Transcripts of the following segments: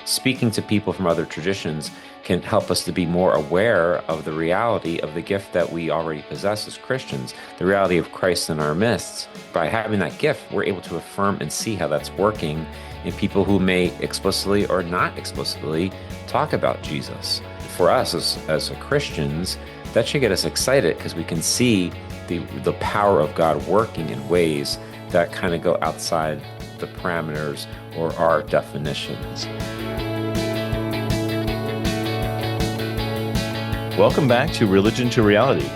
speaking to people from other traditions can help us to be more aware of the reality of the gift that we already possess as Christians, the reality of Christ in our midst. By having that gift, we're able to affirm and see how that's working in people who may explicitly or not explicitly talk about Jesus. For us as Christians, that should get us excited because we can see the power of God working in ways that kind of go outside the parameters or our definitions. Welcome back to Religion to Reality,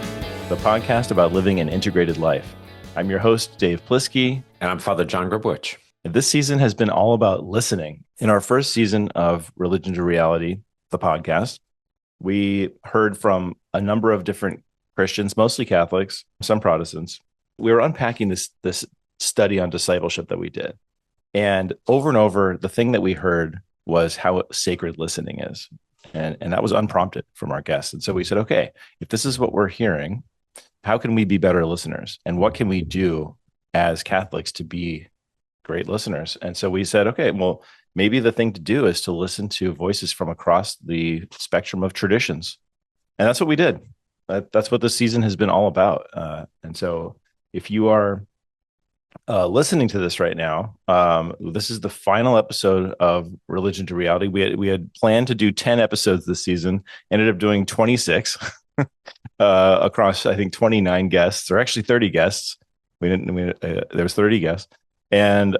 the podcast about living an integrated life. I'm your host, Dave Plisky. And I'm Father John Gribowich. And this season has been all about listening. In our first season of Religion to Reality, the podcast, we heard from a number of different Christians, mostly Catholics, some Protestants. We were unpacking this study on discipleship that we did. And over, the thing that we heard was how sacred listening is. And that was unprompted from our guests. And so we said, okay, if this is what we're hearing, how can we be better listeners? And what can we do as Catholics to be great listeners? And so we said, okay, well, maybe the thing to do is to listen to voices from across the spectrum of traditions. And that's what we did. That's what this season has been all about. And so if you are listening to this right now, this is the final episode of Religion to Reality. We had planned to do 10 episodes this season, ended up doing 26 across, I think, 29 guests, or actually 30 guests. There was 30 guests. And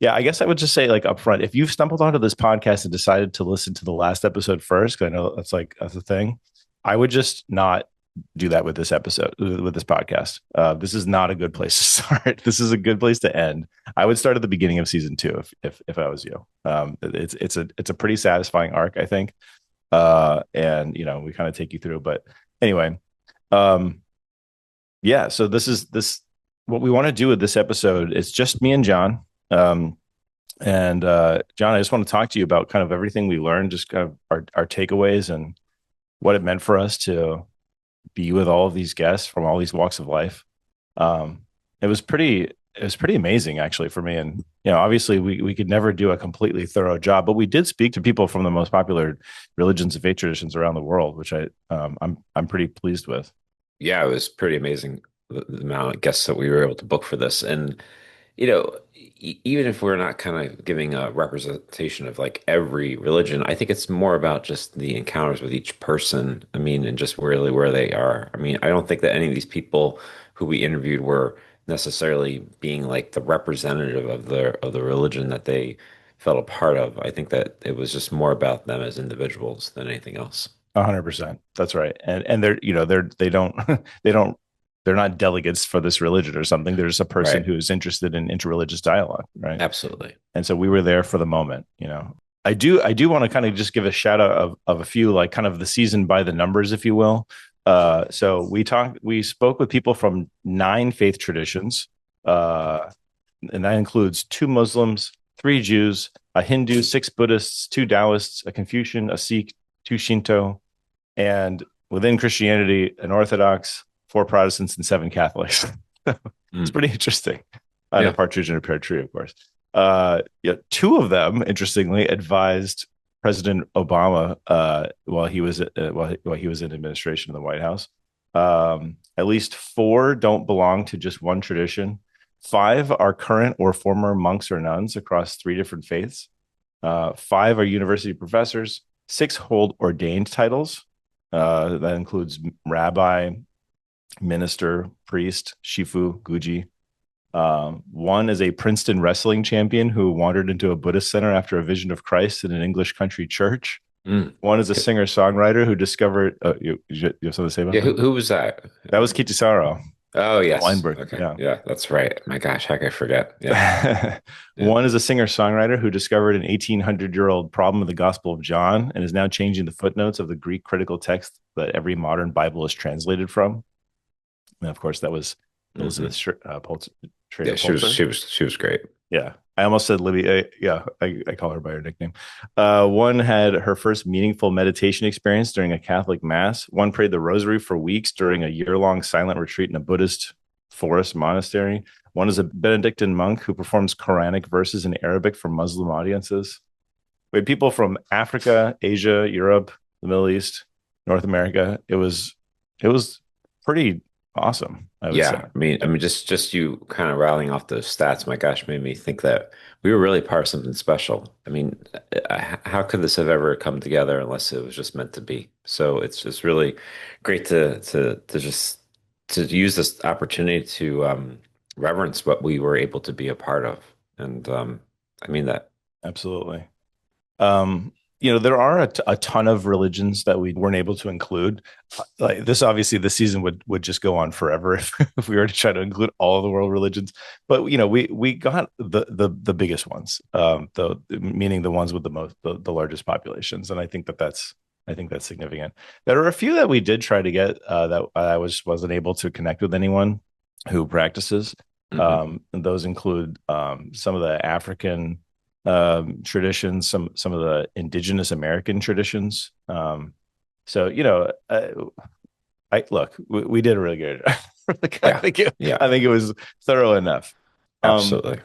yeah, I guess I would just say, like, up front, if you've stumbled onto this podcast and decided to listen to the last episode first, because I know that's a thing, I would just not do that with this episode, with this podcast. This is not a good place to start. This is a good place to end. I would start at the beginning of season 2 if I was you. It's a pretty satisfying arc, I think. And we kind of take you through. But anyway, yeah. So this what we want to do with this episode. It's just me and John. And John, I just want to talk to you about kind of everything we learned, just kind of our takeaways and what it meant for us to be with all of these guests from all these walks of life. It was pretty amazing, actually, for me. And obviously we could never do a completely thorough job, but we did speak to people from the most popular religions and faith traditions around the world, which I'm pretty pleased with. Yeah, it was pretty amazing the amount of guests that we were able to book for this. And even if we're not kind of giving a representation of like every religion, I think it's more about just the encounters with each person. I mean, and just really where they are. I mean, I don't think that any of these people who we interviewed were necessarily being like the representative of the religion that they felt a part of. I think that it was just more about them as individuals than anything else. 100%. That's right. And they're not delegates for this religion or something. They're just a person who is interested in interreligious dialogue, right? Absolutely. And so we were there for the moment. I do want to kind of just give a shout out of a few, like, kind of the season by the numbers, if you will. So we spoke with people from 9 faith traditions, and that includes 2 Muslims, 3 Jews, a Hindu, 6 Buddhists, 2 Daoists, a Confucian, a Sikh, 2 Shinto, and within Christianity, an Orthodox, 4 Protestants, and 7 Catholics. It's pretty interesting. A partridge in a pear tree, of course. 2 of them, interestingly, advised President Obama while he was in administration in the White House. At least 4 don't belong to just one tradition. 5 are current or former monks or nuns across 3 different faiths. 5 are university professors. 6 hold ordained titles. That includes rabbi, minister, priest, shifu, guji. 1 is a Princeton wrestling champion who wandered into a Buddhist center after a vision of Christ in an English country church. 1 is a singer-songwriter who discovered... you have something to say about that? Who was that? That was Kitisaro. Oh, yes. Weinberg. Okay. Yeah. Yeah, that's right. My gosh, how could I forget? Yeah. 1 is a singer-songwriter who discovered an 1800-year-old problem of the Gospel of John and is now changing the footnotes of the Greek critical text that every modern Bible is translated from. And of course, that was Elizabeth Pulitzer. Yeah, she was great. Yeah, I almost said Libby. I call her by her nickname. 1 had her first meaningful meditation experience during a Catholic mass. 1 prayed the rosary for weeks during a year-long silent retreat in a Buddhist forest monastery. 1 is a Benedictine monk who performs Quranic verses in Arabic for Muslim audiences. we had people from Africa, Asia, Europe, the Middle East, North America. It was pretty awesome, I would say. Yeah, I mean, just you kind of rattling off those stats, my gosh, made me think that we were really part of something special. I mean, how could this have ever come together unless it was just meant to be? So it's just really great to just to use this opportunity to reverence what we were able to be a part of, and I mean that. Absolutely. Um, there are a ton of religions that we weren't able to include. Like this, obviously, the season would just go on forever if we were to try to include all of the world religions. But we got the biggest ones, the meaning the ones with the largest populations, and I think that's significant. There are a few that we did try to get that wasn't able to connect with anyone who practices. Hmm. And those include some of the African traditions, some of the indigenous American traditions. So I look, we did a really good. Yeah, yeah, I think it was thorough enough. Um, absolutely.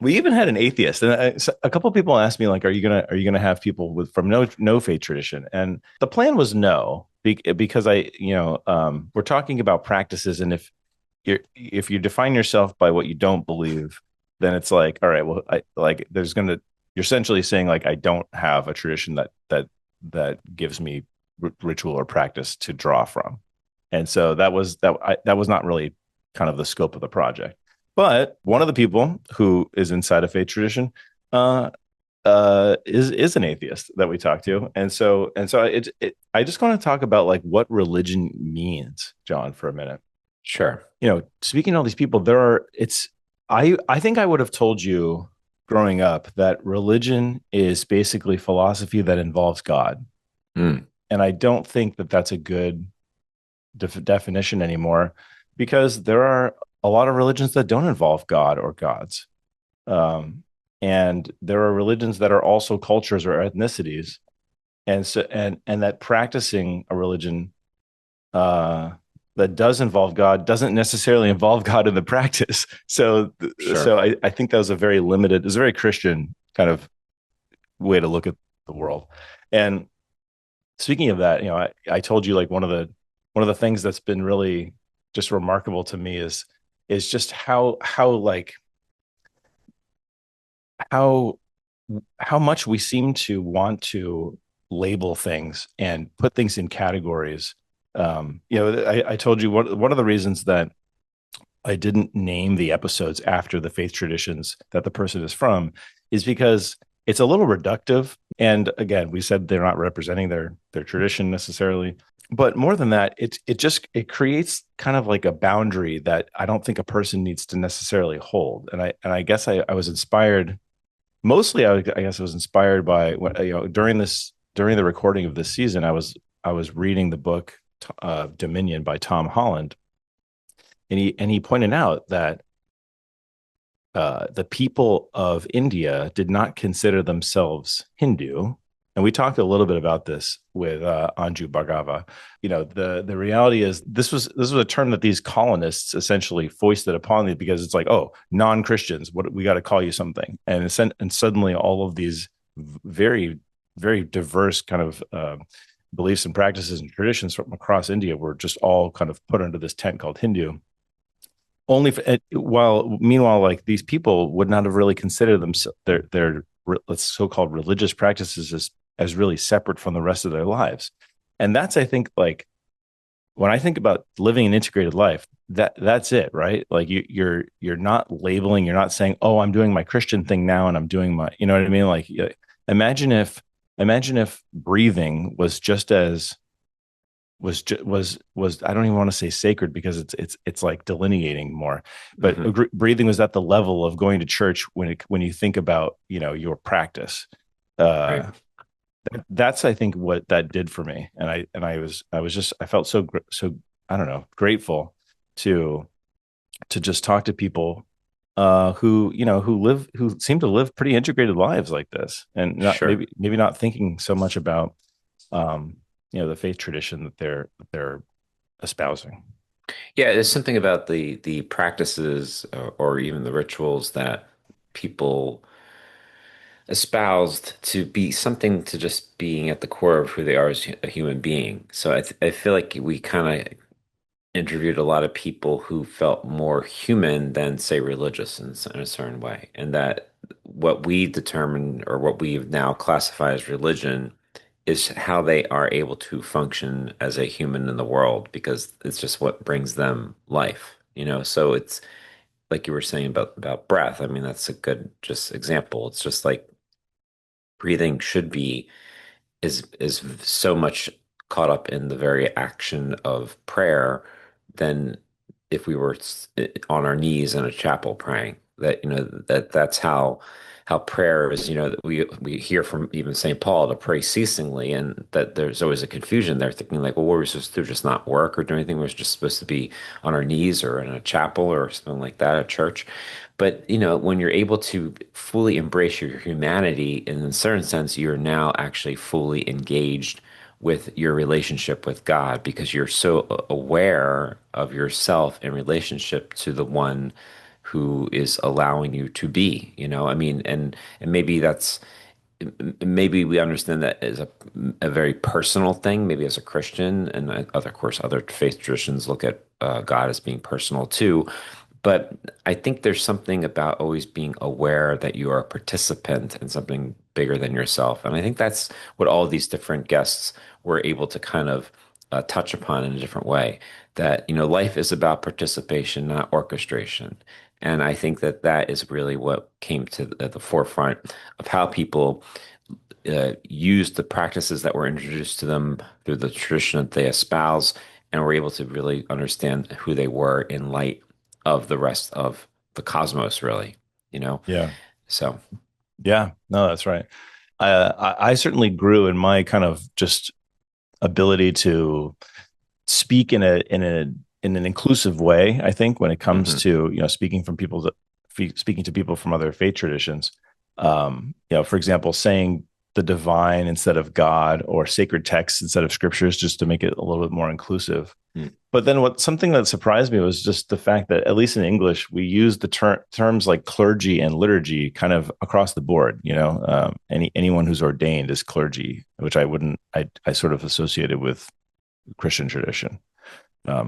we even had an atheist, and a couple of people asked me like, "Are you gonna have people with from no faith tradition?" And the plan was no, because we're talking about practices, and if you define yourself by what you don't believe, then it's like, all right, well, you're essentially saying like I don't have a tradition that gives me ritual or practice to draw from, and so that was not really kind of the scope of the project. But one of the people who is inside a faith tradition uh, is an atheist that we talked to, and so I just want to talk about like what religion means, John, for a minute. Sure. Speaking to all these people, I think I would have told you growing up that religion is basically philosophy that involves God. Mm, And I don't think that that's a good definition anymore, because there are a lot of religions that don't involve God or gods. Um, and there are religions that are also cultures or ethnicities. And that practicing a religion uh, that does involve God doesn't necessarily involve God in the practice. sure. I think that was it's a very Christian kind of way to look at the world. And speaking of that, I told you like one of the things that's been really just remarkable to me is just how how much we seem to want to label things and put things in categories. I told you one of the reasons that I didn't name the episodes after the faith traditions that the person is from is because it's a little reductive. And again, we said they're not representing their tradition necessarily. But more than that, it creates kind of like a boundary that I don't think a person needs to necessarily hold. And I guess I was inspired mostly. I guess I was inspired by what during the recording of this season. I was reading the book Dominion by Tom Holland, and he pointed out that the people of India did not consider themselves Hindu. And we talked a little bit about this with Anju Bhargava. The reality is this was a term that these colonists essentially foisted upon them, because it's like, oh, non-Christians, what we got to call you something, and suddenly all of these very very diverse kind of beliefs and practices and traditions from across India were just all kind of put under this tent called Hindu. Only while meanwhile, like these people would not have really considered their so-called religious practices as really separate from the rest of their lives. And that's, I think, like when I think about living an integrated life, that's it, right? Like you're not labeling, you're not saying, oh, I'm doing my Christian thing now and I'm doing my, you know what I mean? Like imagine if breathing was just as was I don't even want to say sacred, because it's like delineating more, but Hmm. breathing was at the level of going to church when you think about your practice. Right. uh that's, I think, what that did for me. And I was just, I felt so, I don't know, grateful to just talk to people who seem to live pretty integrated lives like this, and not Sure. maybe not thinking so much about um the faith tradition that they're espousing. Yeah, there's something about the practices or even the rituals that people espoused to be something to just being at the core of who they are as a human being. So I feel like we kind of interviewed a lot of people who felt more human than, say, religious in a certain way, and that what we determine or what we now classify as religion is how they are able to function as a human in the world because it's just what brings them life, you know? So it's like you were saying about breath. I mean, that's a good just example. It's just like breathing should be is so much caught up in the very action of prayer than if we were on our knees in a chapel praying. That that's how prayer is. That we hear from even St. Paul to pray ceasingly, and that there's always a confusion there, thinking like, well, what are we supposed to do? Just not work or do anything? We're just supposed to be on our knees or in a chapel or something like that, a church. But when you're able to fully embrace your humanity, in a certain sense, you're now actually fully engaged with your relationship with God because you're so aware of yourself in relationship to the one who is allowing you to be, I mean, and maybe we understand that as a very personal thing, maybe as a Christian, and other, of course, other faith traditions look at God as being personal too. But I think there's something about always being aware that you are a participant in something bigger than yourself. And I think that's what all these different guests were able to kind of touch upon in a different way. That, life is about participation, not orchestration. And I think that that is really what came to at the forefront of how people used the practices that were introduced to them through the tradition that they espouse and were able to really understand who they were in light of the rest of the cosmos, really, you know? Yeah. So, Yeah. No, that's right. I certainly grew in my kind of just ability to speak in an inclusive way. I think when it comes mhm. to speaking to people from other faith traditions, for example, saying the divine instead of God or sacred texts instead of scriptures, just to make it a little bit more inclusive. Mm. But then something that surprised me was just the fact that at least in English, we use the terms like clergy and liturgy kind of across the board. Anyone who's ordained is clergy, which I sort of associated with Christian tradition.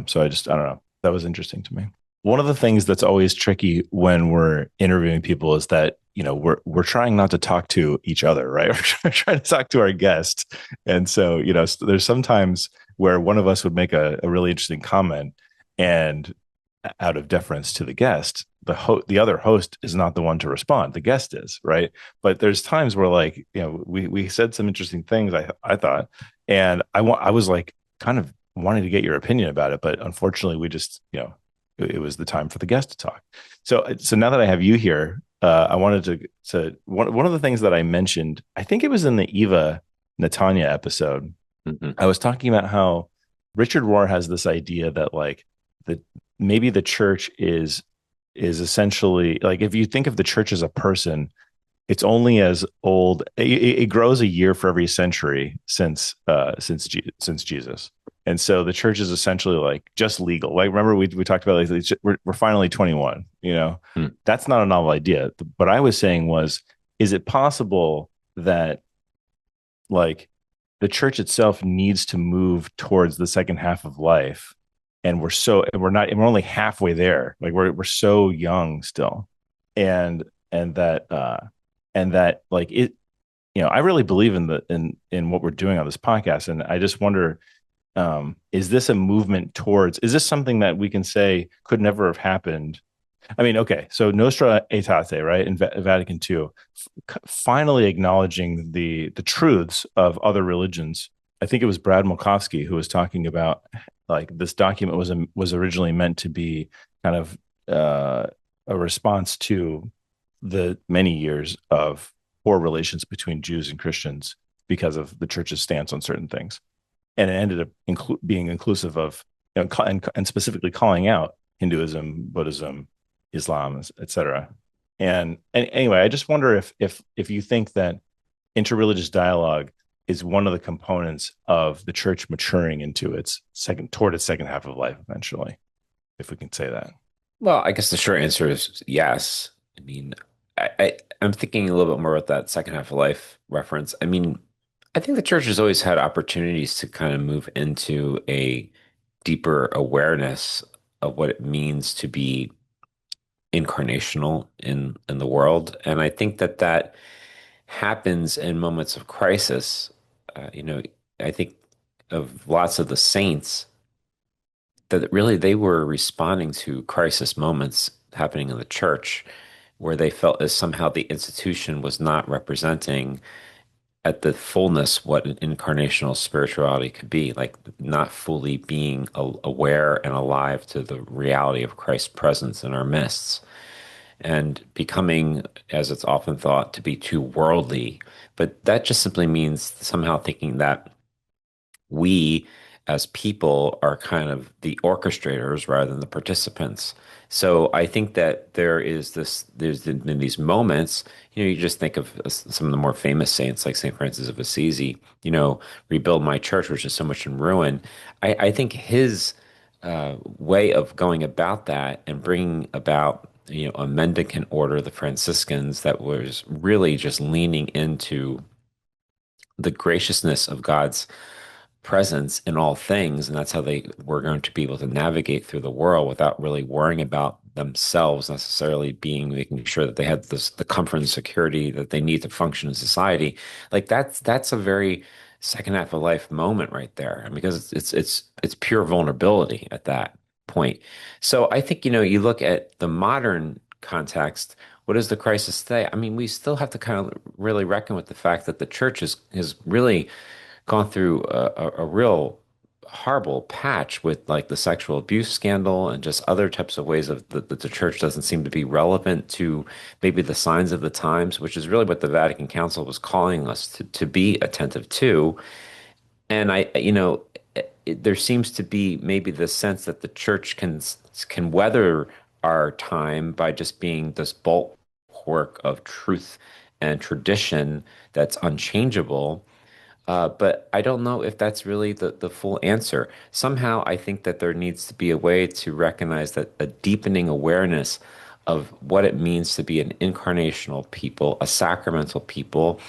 So I don't know. That was interesting to me. One of the things that's always tricky when we're interviewing people is that, we're trying not to talk to each other, right? We're trying to talk to our guests. And so, there's sometimes where one of us would make a really interesting comment, and out of deference to the guest, the other host is not the one to respond. The guest is, right? But there's times where, like, we said some interesting things, I thought, and I was like kind of wanting to get your opinion about it, but unfortunately we just, it was the time for the guest to talk. So now that I have you here, I wanted to one of the things that I mentioned, I think it was in the Eva Netanya episode. Mhm. I was talking about how Richard Rohr has this idea that, like, that maybe the church is essentially, like, if you think of the church as a person, it's only as old. It grows a year for every century since Jesus. And so the church is essentially like just legal. Like, remember we talked about, like, we're finally 21. Mm. That's not a novel idea. What I was saying was, is it possible that, like, the church itself needs to move towards the second half of life, and we're only halfway there. Like, we're so young still, and and that like it. I really believe in what we're doing on this podcast, and I just wonder, is this a movement towards, is this something that we can say could never have happened? I mean, okay, so Nostra Aetate, right, in Vatican II, finally acknowledging the truths of other religions. I think it was Brad Mulkowski who was talking about, like, this document was originally meant to be kind of a response to the many years of poor relations between Jews and Christians because of the church's stance on certain things, and it ended up being inclusive of, and specifically calling out Hinduism, Buddhism, Islam, etc. And anyway, I just wonder if you think that interreligious dialogue is one of the components of the church maturing into its second half of life eventually, if we can say that. Well, I guess the short answer is yes. I mean, I'm thinking a little bit more about that second half of life reference. I mean, I think the church has always had opportunities to kind of move into a deeper awareness of what it means to be incarnational in the world, and I think that that happens in moments of crisis. I think of lots of the saints that really they were responding to crisis moments happening in the church where they felt as somehow the institution was not representing at the fullness what an incarnational spirituality could be, like not fully being aware and alive to the reality of Christ's presence in our midst and becoming, as it's often thought, to be too worldly. But that just simply means somehow thinking that we as people are kind of the orchestrators rather than the participants. So I think that there's been these moments, you just think of some of the more famous saints like St. Francis of Assisi, rebuild my church, which is so much in ruin. I think his way of going about that and bringing about, a mendicant order, the Franciscans, that was really just leaning into the graciousness of God's presence in all things, and that's how they were going to be able to navigate through the world without really worrying about themselves necessarily making sure that they had the comfort and security that they need to function in society. Like that's a very second half of life moment right there, and because it's pure vulnerability at that point. So I think you look at the modern context. What is the crisis today? I mean, we still have to kind of really reckon with the fact that the church has really gone through a real horrible patch with like the sexual abuse scandal and just other types of ways of that the church doesn't seem to be relevant to maybe the signs of the times, which is really what the Vatican Council was calling us to be attentive to. And there seems to be maybe the sense that the church can weather our time by just being this bulwark of truth and tradition that's unchangeable. But I don't know if that's really the full answer. Somehow, I think that there needs to be a way to recognize that a deepening awareness of what it means to be an incarnational people, a sacramental people,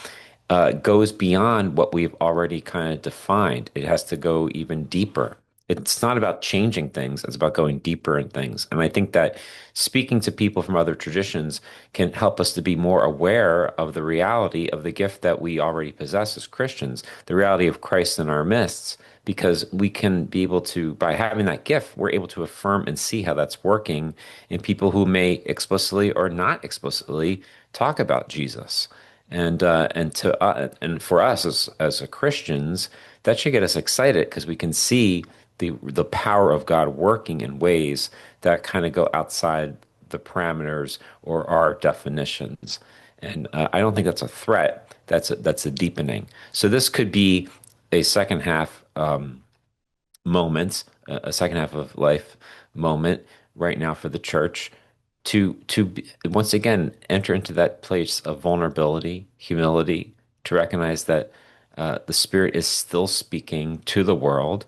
goes beyond what we've already kind of defined. It has to go even deeper. It's not about changing things, it's about going deeper in things. And I think that speaking to people from other traditions can help us to be more aware of the reality of the gift that we already possess as Christians, the reality of Christ in our midst, because we can be able to, by having that gift, we're able to affirm and see how that's working in people who may explicitly or not explicitly talk about Jesus. And for us as a Christians, that should get us excited because we can see the power of God working in ways that kind of go outside the parameters or our definitions. And I don't think that's a threat. That's a deepening. So this could be a second half moment, a second half of life moment right now for the church once again enter into that place of vulnerability, humility, to recognize that the Spirit is still speaking to the world,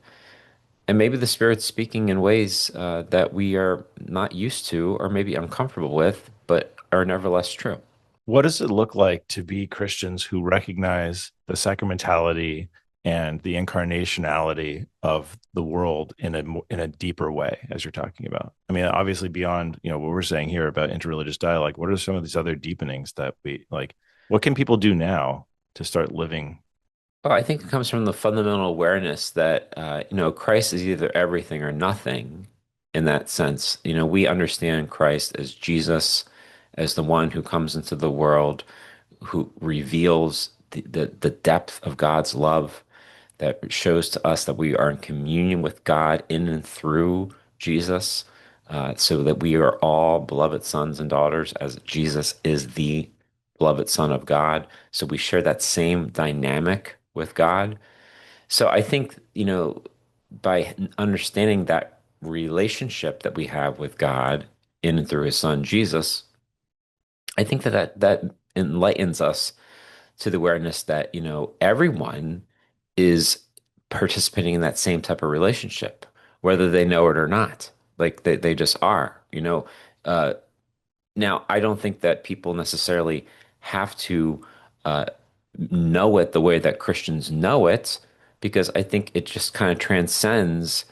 and maybe the Spirit's speaking in ways that we are not used to or maybe uncomfortable with, but are nevertheless true. What does it look like to be Christians who recognize the sacramentality and the incarnationality of the world in a deeper way, as you're talking about? I mean, obviously beyond what we're saying here about interreligious dialogue, what are some of these other deepenings that we like? What can people do now to start living? Well, I think it comes from the fundamental awareness that Christ is either everything or nothing. In that sense, we understand Christ as Jesus, as the one who comes into the world, who reveals the depth of God's love, that shows to us that we are in communion with God in and through Jesus, so that we are all beloved sons and daughters as Jesus is the beloved Son of God. So we share that same dynamic with God. So I think, by understanding that relationship that we have with God in and through his son Jesus, I think that enlightens us to the awareness that, everyone is participating in that same type of relationship, whether they know it or not. Like they just are, Now, I don't think that people necessarily have to uh, know it the way that Christians know it, because I think it just kind of transcends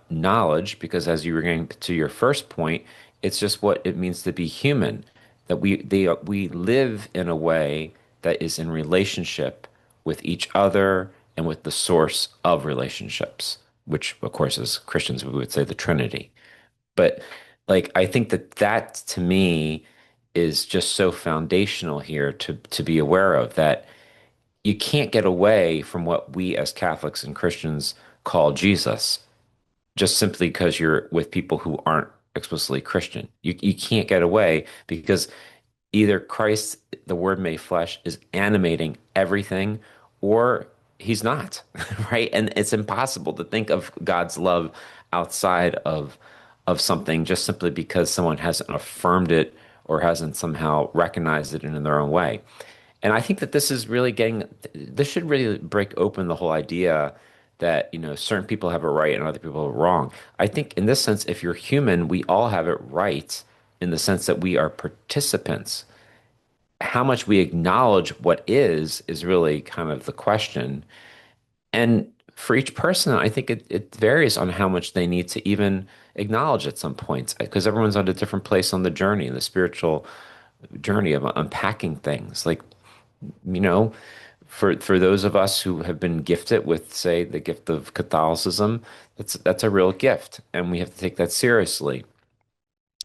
knowledge. Because as you were getting to your first point, it's just what it means to be human. That we live in a way that is in relationship with each other and with the source of relationships, which, of course, as Christians, we would say the Trinity. But like I think that that to me is just so foundational here to be aware of that you can't get away from what we as Catholics and Christians call Jesus just simply because you're with people who aren't explicitly Christian. You can't get away because either Christ, the Word made flesh, is animating everything, or he's not, right? And it's impossible to think of God's love outside of something just simply because someone hasn't affirmed it or hasn't somehow recognized it in their own way. And I think that this should really break open the whole idea that, certain people have it right and other people have it wrong. I think in this sense, if you're human, we all have it right in the sense that we are participants. How much we acknowledge what is really kind of the question. And for each person, I think it varies on how much they need to even acknowledge at some points, because everyone's on a different place on the journey, the spiritual journey of unpacking things. Like, you know, for those of us who have been gifted with, say, the gift of Catholicism, that's a real gift, and we have to take that seriously.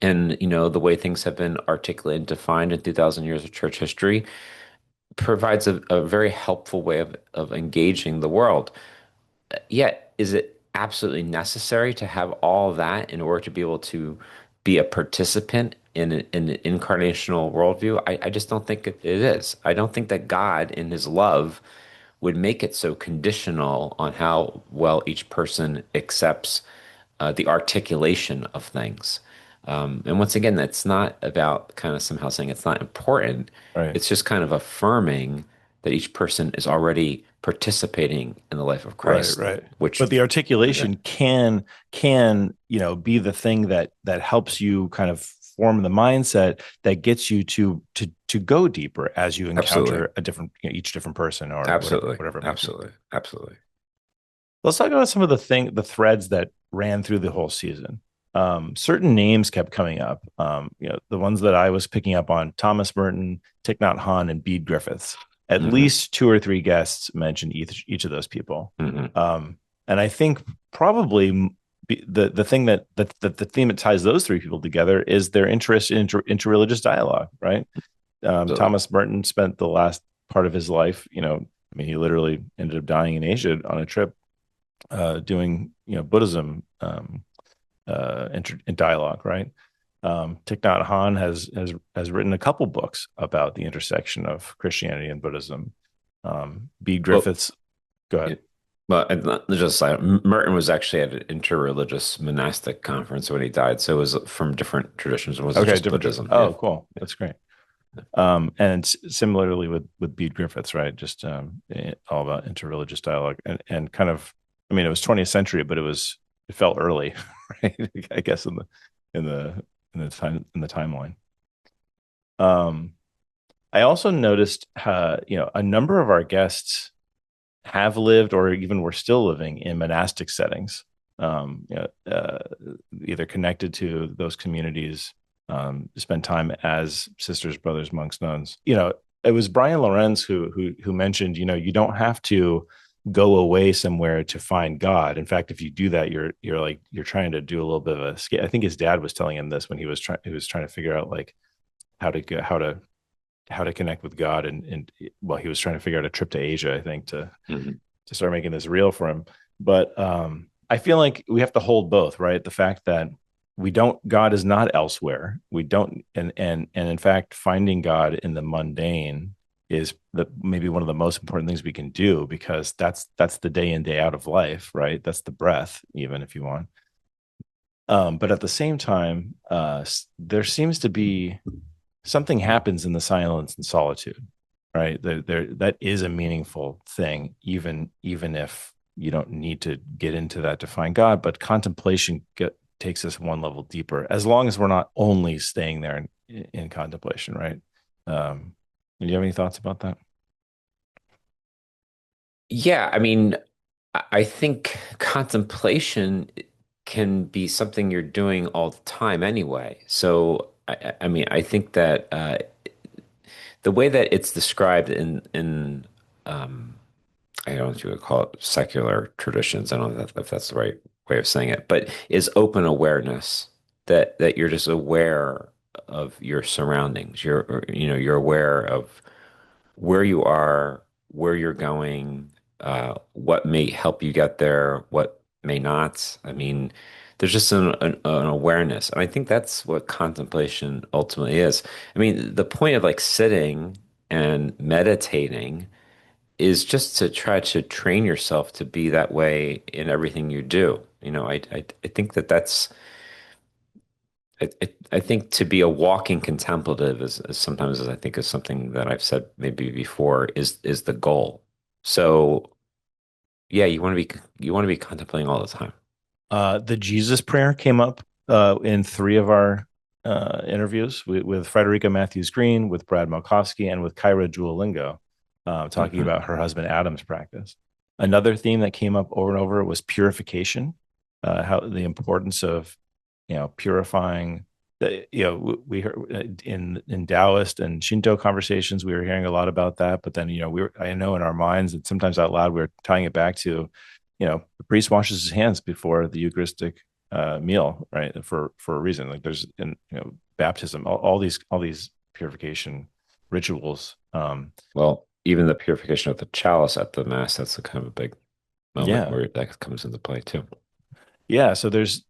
And, the way things have been articulated and defined in 2,000 years of church history provides a very helpful way of engaging the world. Yet, is it absolutely necessary to have all that in order to be able to be a participant in an incarnational worldview? I just don't think it is. I don't think that God, in his love, would make it so conditional on how well each person accepts the articulation of things. And once again, that's not about kind of somehow saying it's not important. Right. It's just kind of affirming that each person is already participating in the life of Right, Christ, right. which, But the yeah, articulation can be the thing that helps you kind of form the mindset that gets you to go deeper as you absolutely, encounter a different each different person or absolutely, whatever it might be. absolutely, absolutely. Let's talk about some of the threads that ran through the whole season. Certain names kept coming up. The ones that I was picking up on: Thomas Merton, Thich Nhat Hanh, and Bede Griffiths. At Hmm. least two or three guests mentioned each of those people. Hmm. And I think probably the thing that the theme that ties those three people together is their interest in interreligious dialogue, right? Absolutely. Thomas Merton spent the last part of his life, I mean, he literally ended up dying in Asia on a trip doing, Buddhism in dialogue, right? Thich Nhat Hanh has written a couple books about the intersection of Christianity and Buddhism. Bede Well, Griffiths, go ahead. it, well, and just like Merton was actually at an interreligious monastic conference when he died, so it was from different traditions. It wasn't Okay, just different. Buddhism. Yeah. Oh, cool. That's great. And similarly with Bede Griffiths, right? Just all about interreligious dialogue and kind of, I mean, it was 20th century, but it felt early, right? I guess in the in the timeline. Um, I also noticed, a number of our guests have lived or even were still living in monastic settings, either connected to those communities, spend time as sisters, brothers, monks, nuns. It was Brian Lorenz who mentioned, you don't have to go away somewhere to find God. In fact, if you do that, you're trying to do a little bit of a. I think his dad was telling him this when he was trying to figure out like how to connect with God, and well, he was trying to figure out a trip to Asia, I think, Hmm. to start making this real for him. But I feel like we have to hold both, right? The fact that God is not elsewhere. We don't, and in fact, finding God in the mundane is maybe one of the most important things we can do, because that's the day in, day out of life, right? That's the breath, even if you want. But at the same time, there seems to be something happens in the silence and solitude, right? That is a meaningful thing, even if you don't need to get into that to find God. But contemplation takes us one level deeper, as long as we're not only staying there in contemplation, right? Do you have any thoughts about that? Yeah, I mean, I think contemplation can be something you're doing all the time anyway. So, I mean, I think that the way that it's described in I don't know if you would call it secular traditions. I don't know if that's the right way of saying it, but is open awareness that you're just aware of your surroundings. You're aware of where you are, where you're going, what may help you get there, what may not. I mean, there's just an awareness. And I think that's what contemplation ultimately is. I mean, the point of like sitting and meditating is just to try to train yourself to be that way in everything you do. I think I think to be a walking contemplative is sometimes, as I think, is something that I've said maybe before, is the goal. So yeah, you want to be contemplating all the time. The Jesus prayer came up in three of our interviews with Frederica Matthews Green, with Brad Malkowski, and with Kyra Duolingo, talking Hmm. about her husband Adam's practice. Another theme that came up over and over was purification, how the importance of purifying. We heard in Daoist and Shinto conversations, we were hearing a lot about that. But then, I know in our minds and sometimes out loud, we're tying it back to, the priest washes his hands before the Eucharistic meal, right? For a reason. Like there's baptism, all these purification rituals. Well, even the purification of the chalice at the Mass, that's a kind of a big moment Yeah, where that comes into play too. yeah. So there's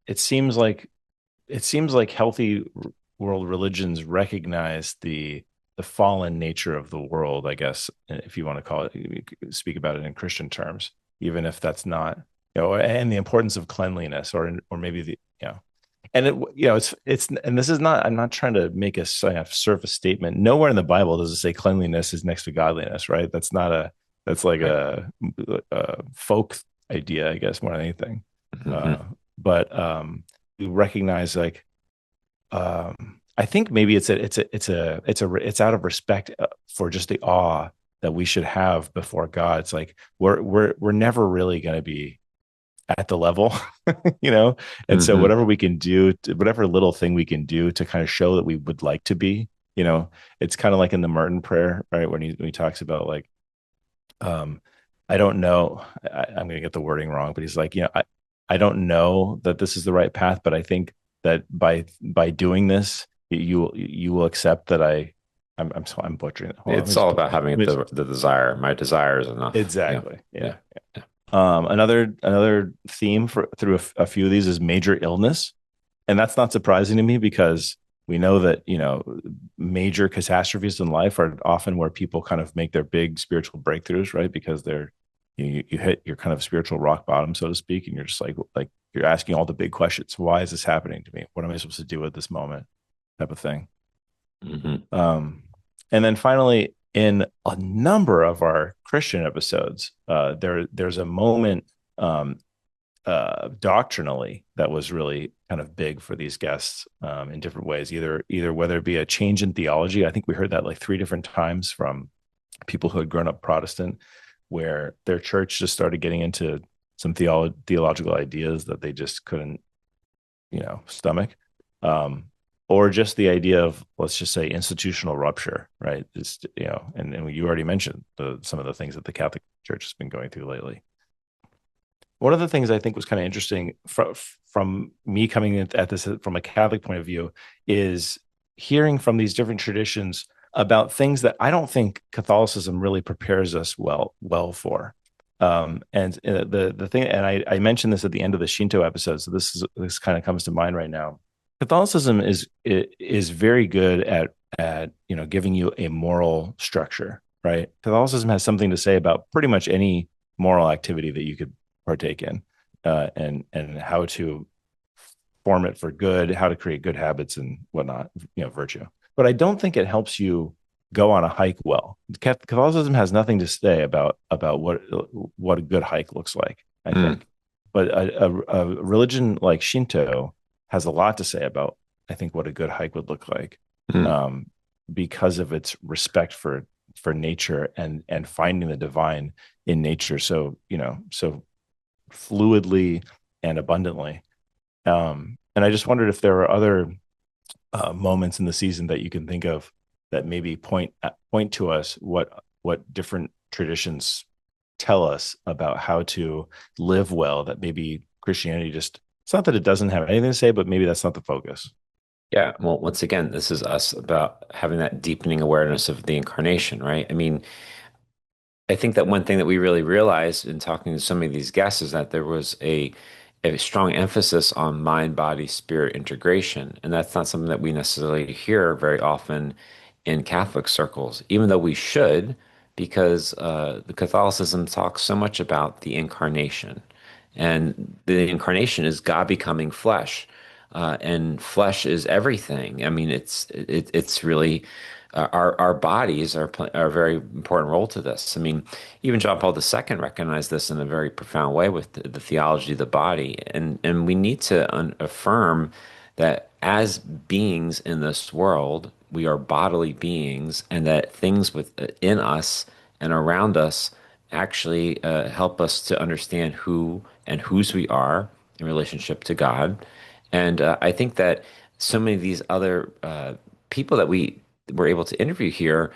it seems like healthy world religions recognize the fallen nature of the world, I guess, if you want to call it, you could speak about it in Christian terms, even if that's not, and the importance of cleanliness, or maybe and and this is not, I'm not trying to make a surface statement. Nowhere in the Bible does it say cleanliness is next to godliness, right? That's like Right. a folk idea, I guess, more than anything. Uh, Hmm. but you recognize, like, I think maybe it's out of respect for just the awe that we should have before God. It's like we're never really going to be at the level, you know. And so Hmm. whatever we can do, whatever little thing we can do to kind of show that we would like to be, it's kind of like in the Merton prayer, right? When he talks about, like, um, I don't know, I'm going to get the wording wrong, but he's like, I don't know that this is the right path, but I think that by doing this, you will accept that I'm butchering it. Hold on, let me It's just all pull, about having let me just, the desire. My desire is enough. Yeah. exactly, Yeah. yeah. Yeah. Another theme through a few of these is major illness, and that's not surprising to me because we know that major catastrophes in life are often where people kind of make their big spiritual breakthroughs, right? Because you hit your kind of spiritual rock bottom, so to speak, and you're just like you're asking all the big questions. Why is this happening to me? What am I supposed to do at this moment? Type of thing. Hmm. Um, and then finally, in a number of our Christian episodes, there's a moment, doctrinally, that was really kind of big for these guests, in different ways. Either whether it be a change in theology. I think we heard that like three different times from people who had grown up Protestant, where their church just started getting into some theological ideas that they just couldn't, stomach. Um, or just the idea of, let's just say, institutional rupture, right? And you already mentioned some of the things that the Catholic Church has been going through lately. One of the things I think was kind of interesting from me coming at this from a Catholic point of view is hearing from these different traditions about things that I don't think Catholicism really prepares us well for. And the thing, and I mentioned this at the end of the Shinto episode, so this kind of comes to mind right now. Catholicism is very good at giving you a moral structure, right? Catholicism has something to say about pretty much any moral activity that you could partake in, and how to form it for good, how to create good habits and whatnot, virtue. But I don't think it helps you go on a hike well. Catholicism has nothing to say about what a good hike looks like, I Mm. think. But a religion like Shinto has a lot to say about I think, what a good hike would look like, Mm. um, because of its respect for nature and finding the divine in nature. So, so fluidly and abundantly. And I just wondered if there were other moments in the season that you can think of that maybe point to us what different traditions tell us about how to live well, that maybe Christianity just, it's not that it doesn't have anything to say, but maybe that's not the focus. Yeah, well, once again, this is us about having that deepening awareness of the incarnation, right? I mean, I think that one thing that we really realized in talking to some of these guests is that there was a strong emphasis on mind, body, spirit integration. And that's not something that we necessarily hear very often in Catholic circles, even though we should, because the Catholicism talks so much about the incarnation. And the incarnation is God becoming flesh. And flesh is everything. I mean, it's really our bodies are a very important role to this. I mean, even John Paul II recognized this in a very profound way with the theology of the body, and we need to affirm that as beings in this world, we are bodily beings, and that things within us and around us actually help us to understand who and whose we are in relationship to God. And I think that so many of these other people that we were able to interview here,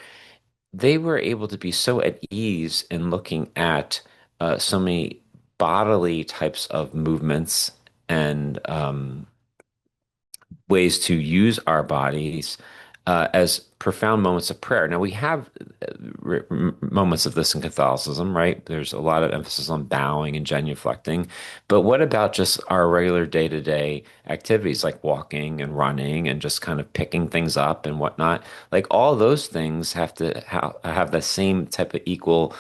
they were able to be so at ease in looking at so many bodily types of movements and ways to use our bodies as profound moments of prayer. Now, we have moments of this in Catholicism, right? There's a lot of emphasis on bowing and genuflecting. But what about just our regular day-to-day activities like walking and running and just kind of picking things up and whatnot? Like all those things have to have the same type of equal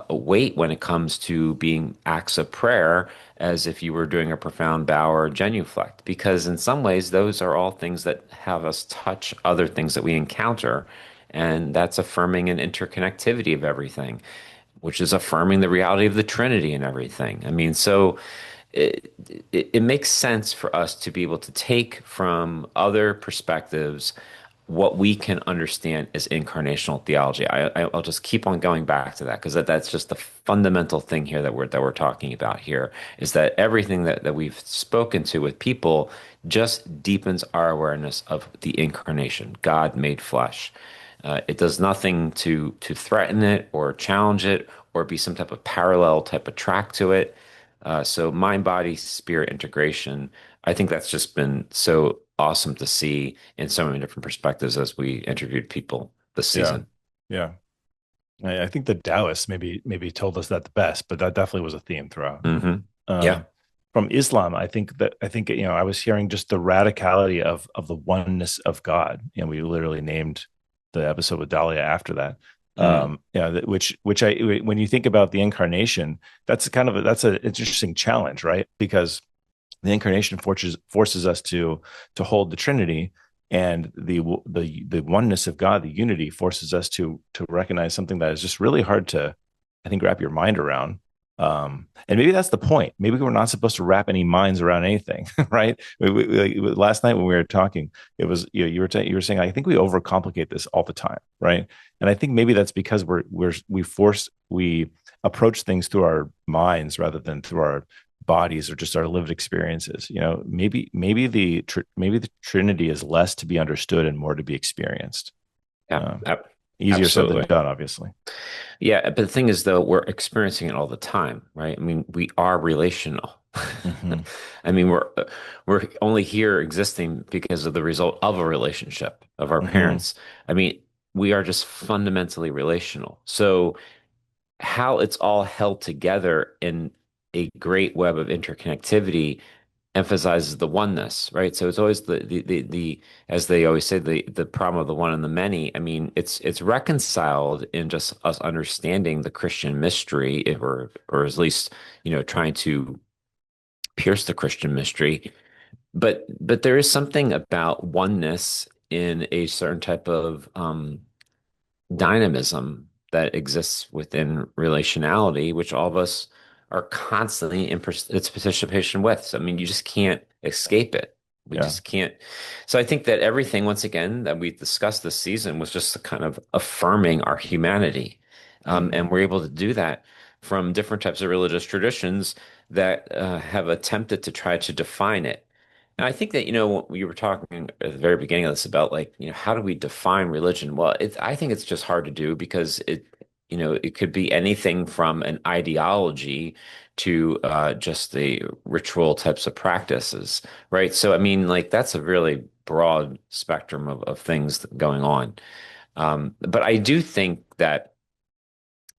weight when it comes to being acts of prayer as if you were doing a profound bow or a genuflect, because in some ways those are all things that have us touch other things that we encounter, and that's affirming an interconnectivity of everything, which is affirming the reality of the Trinity and everything. I mean, so it makes sense for us to be able to take from other perspectives what we can understand as incarnational theology. I'll just keep on going back to that because that's just the fundamental thing here that we're talking about here is that everything that we've spoken to with people just deepens our awareness of the incarnation, God made flesh. It does nothing to threaten it or challenge it or be some type of parallel type of track to it. So mind, body, spirit integration. I think that's just been so awesome to see in so many different perspectives as we interviewed people this Yeah. season. Yeah. I think the Taoists maybe told us that the best, but that definitely was a theme throughout. Hmm. Yeah. Um, from Islam, I think I was hearing just the radicality of the oneness of God, and we literally named the episode with Dahlia after that. Mm. Which I when you think about the incarnation, that's an interesting challenge, right? Because the incarnation forces us to hold the Trinity, and the oneness of God, the unity, forces us to recognize something that is just really hard to, I think, wrap your mind around. And maybe that's the point. Maybe we're not supposed to wrap any minds around anything, right? Last night when we were talking, it was you were saying I think we overcomplicate this all the time, right? And I think maybe that's because we approach things through our minds rather than through our bodies or just our lived experiences. Maybe the Trinity is less to be understood and more to be experienced. Yeah. Uh, Easier said than Absolutely. done, obviously. Yeah, but the thing is, though, we're experiencing it all the time, right? I mean, we are relational. Mm-hmm. I mean, we're only here existing because of the result of a relationship of our Mm-hmm. parents. I mean, we are just fundamentally relational. So how it's all held together in a great web of interconnectivity emphasizes the oneness, right? So it's always the as they always say, the problem of the one and the many. I mean, it's reconciled in just us understanding the Christian mystery, or at least, trying to pierce the Christian mystery. But there is something about oneness in a certain type of dynamism that exists within relationality, which all of us are constantly in its participation with. So, I mean, you just can't escape it. We Yeah. just can't. So I think that everything, once again, that we discussed this season was just kind of affirming our humanity. Mhm. And we're able to do that from different types of religious traditions that have attempted to try to define it. And I think that, you were talking at the very beginning of this about like, how do we define religion? Well, I think it's just hard to do because it could be anything from an ideology to just the ritual types of practices, right? So, I mean, like that's a really broad spectrum of things going on. But I do think that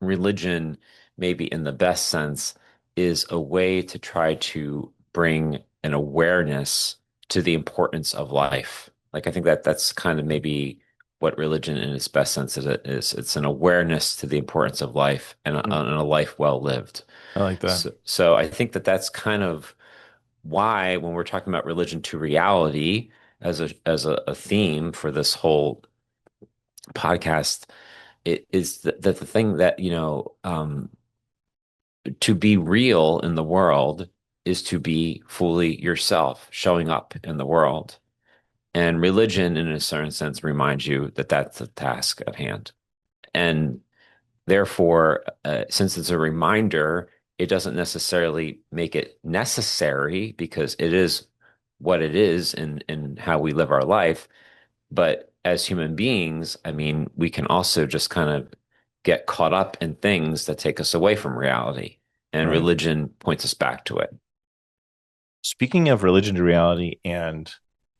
religion, maybe in the best sense, is a way to try to bring an awareness to the importance of life. Like I think that that's kind of maybe what religion in its best sense is. It's an awareness to the importance of life and a life well lived. I like that. So I think that that's kind of why when we're talking about religion to reality as a theme for this whole podcast, it is that the thing that to be real in the world is to be fully yourself, showing up in the world. And religion, in a certain sense, reminds you that that's the task at hand. And therefore, since it's a reminder, it doesn't necessarily make it necessary because it is what it is in how we live our life. But as human beings, I mean, we can also just kind of get caught up in things that take us away from reality. And Right. religion points us back to it. Speaking of religion to reality and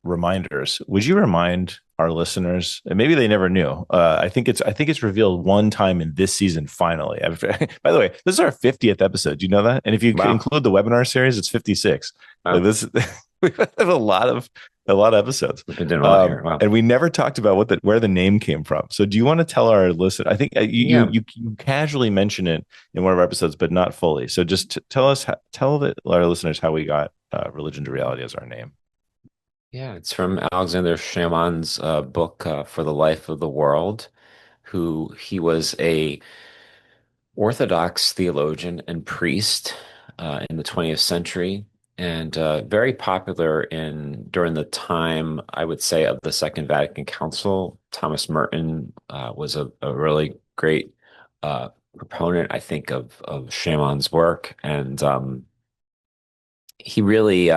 reminders, would you remind our listeners, and maybe they never knew? I think it's revealed one time in this season. Finally, by the way, this is our 50th episode. Do you know that? And if you Wow. include the webinar series, it's 56. Like Wow. this, we have a lot of episodes, We've been doing a lot here. Wow. and we never talked about where the name came from. So, do you want to tell our listeners? I think Yeah. you casually mention it in one of our episodes, but not fully. So, just tell our listeners how we got religion to reality as our name. Yeah. It's from Alexander Shaman's book, For the Life of the World, who he was a Orthodox theologian and priest in the 20th century, and very popular in during the time, I would say, of the Second Vatican Council. Thomas Merton was a really great proponent, I think, of Shamon's work, and he really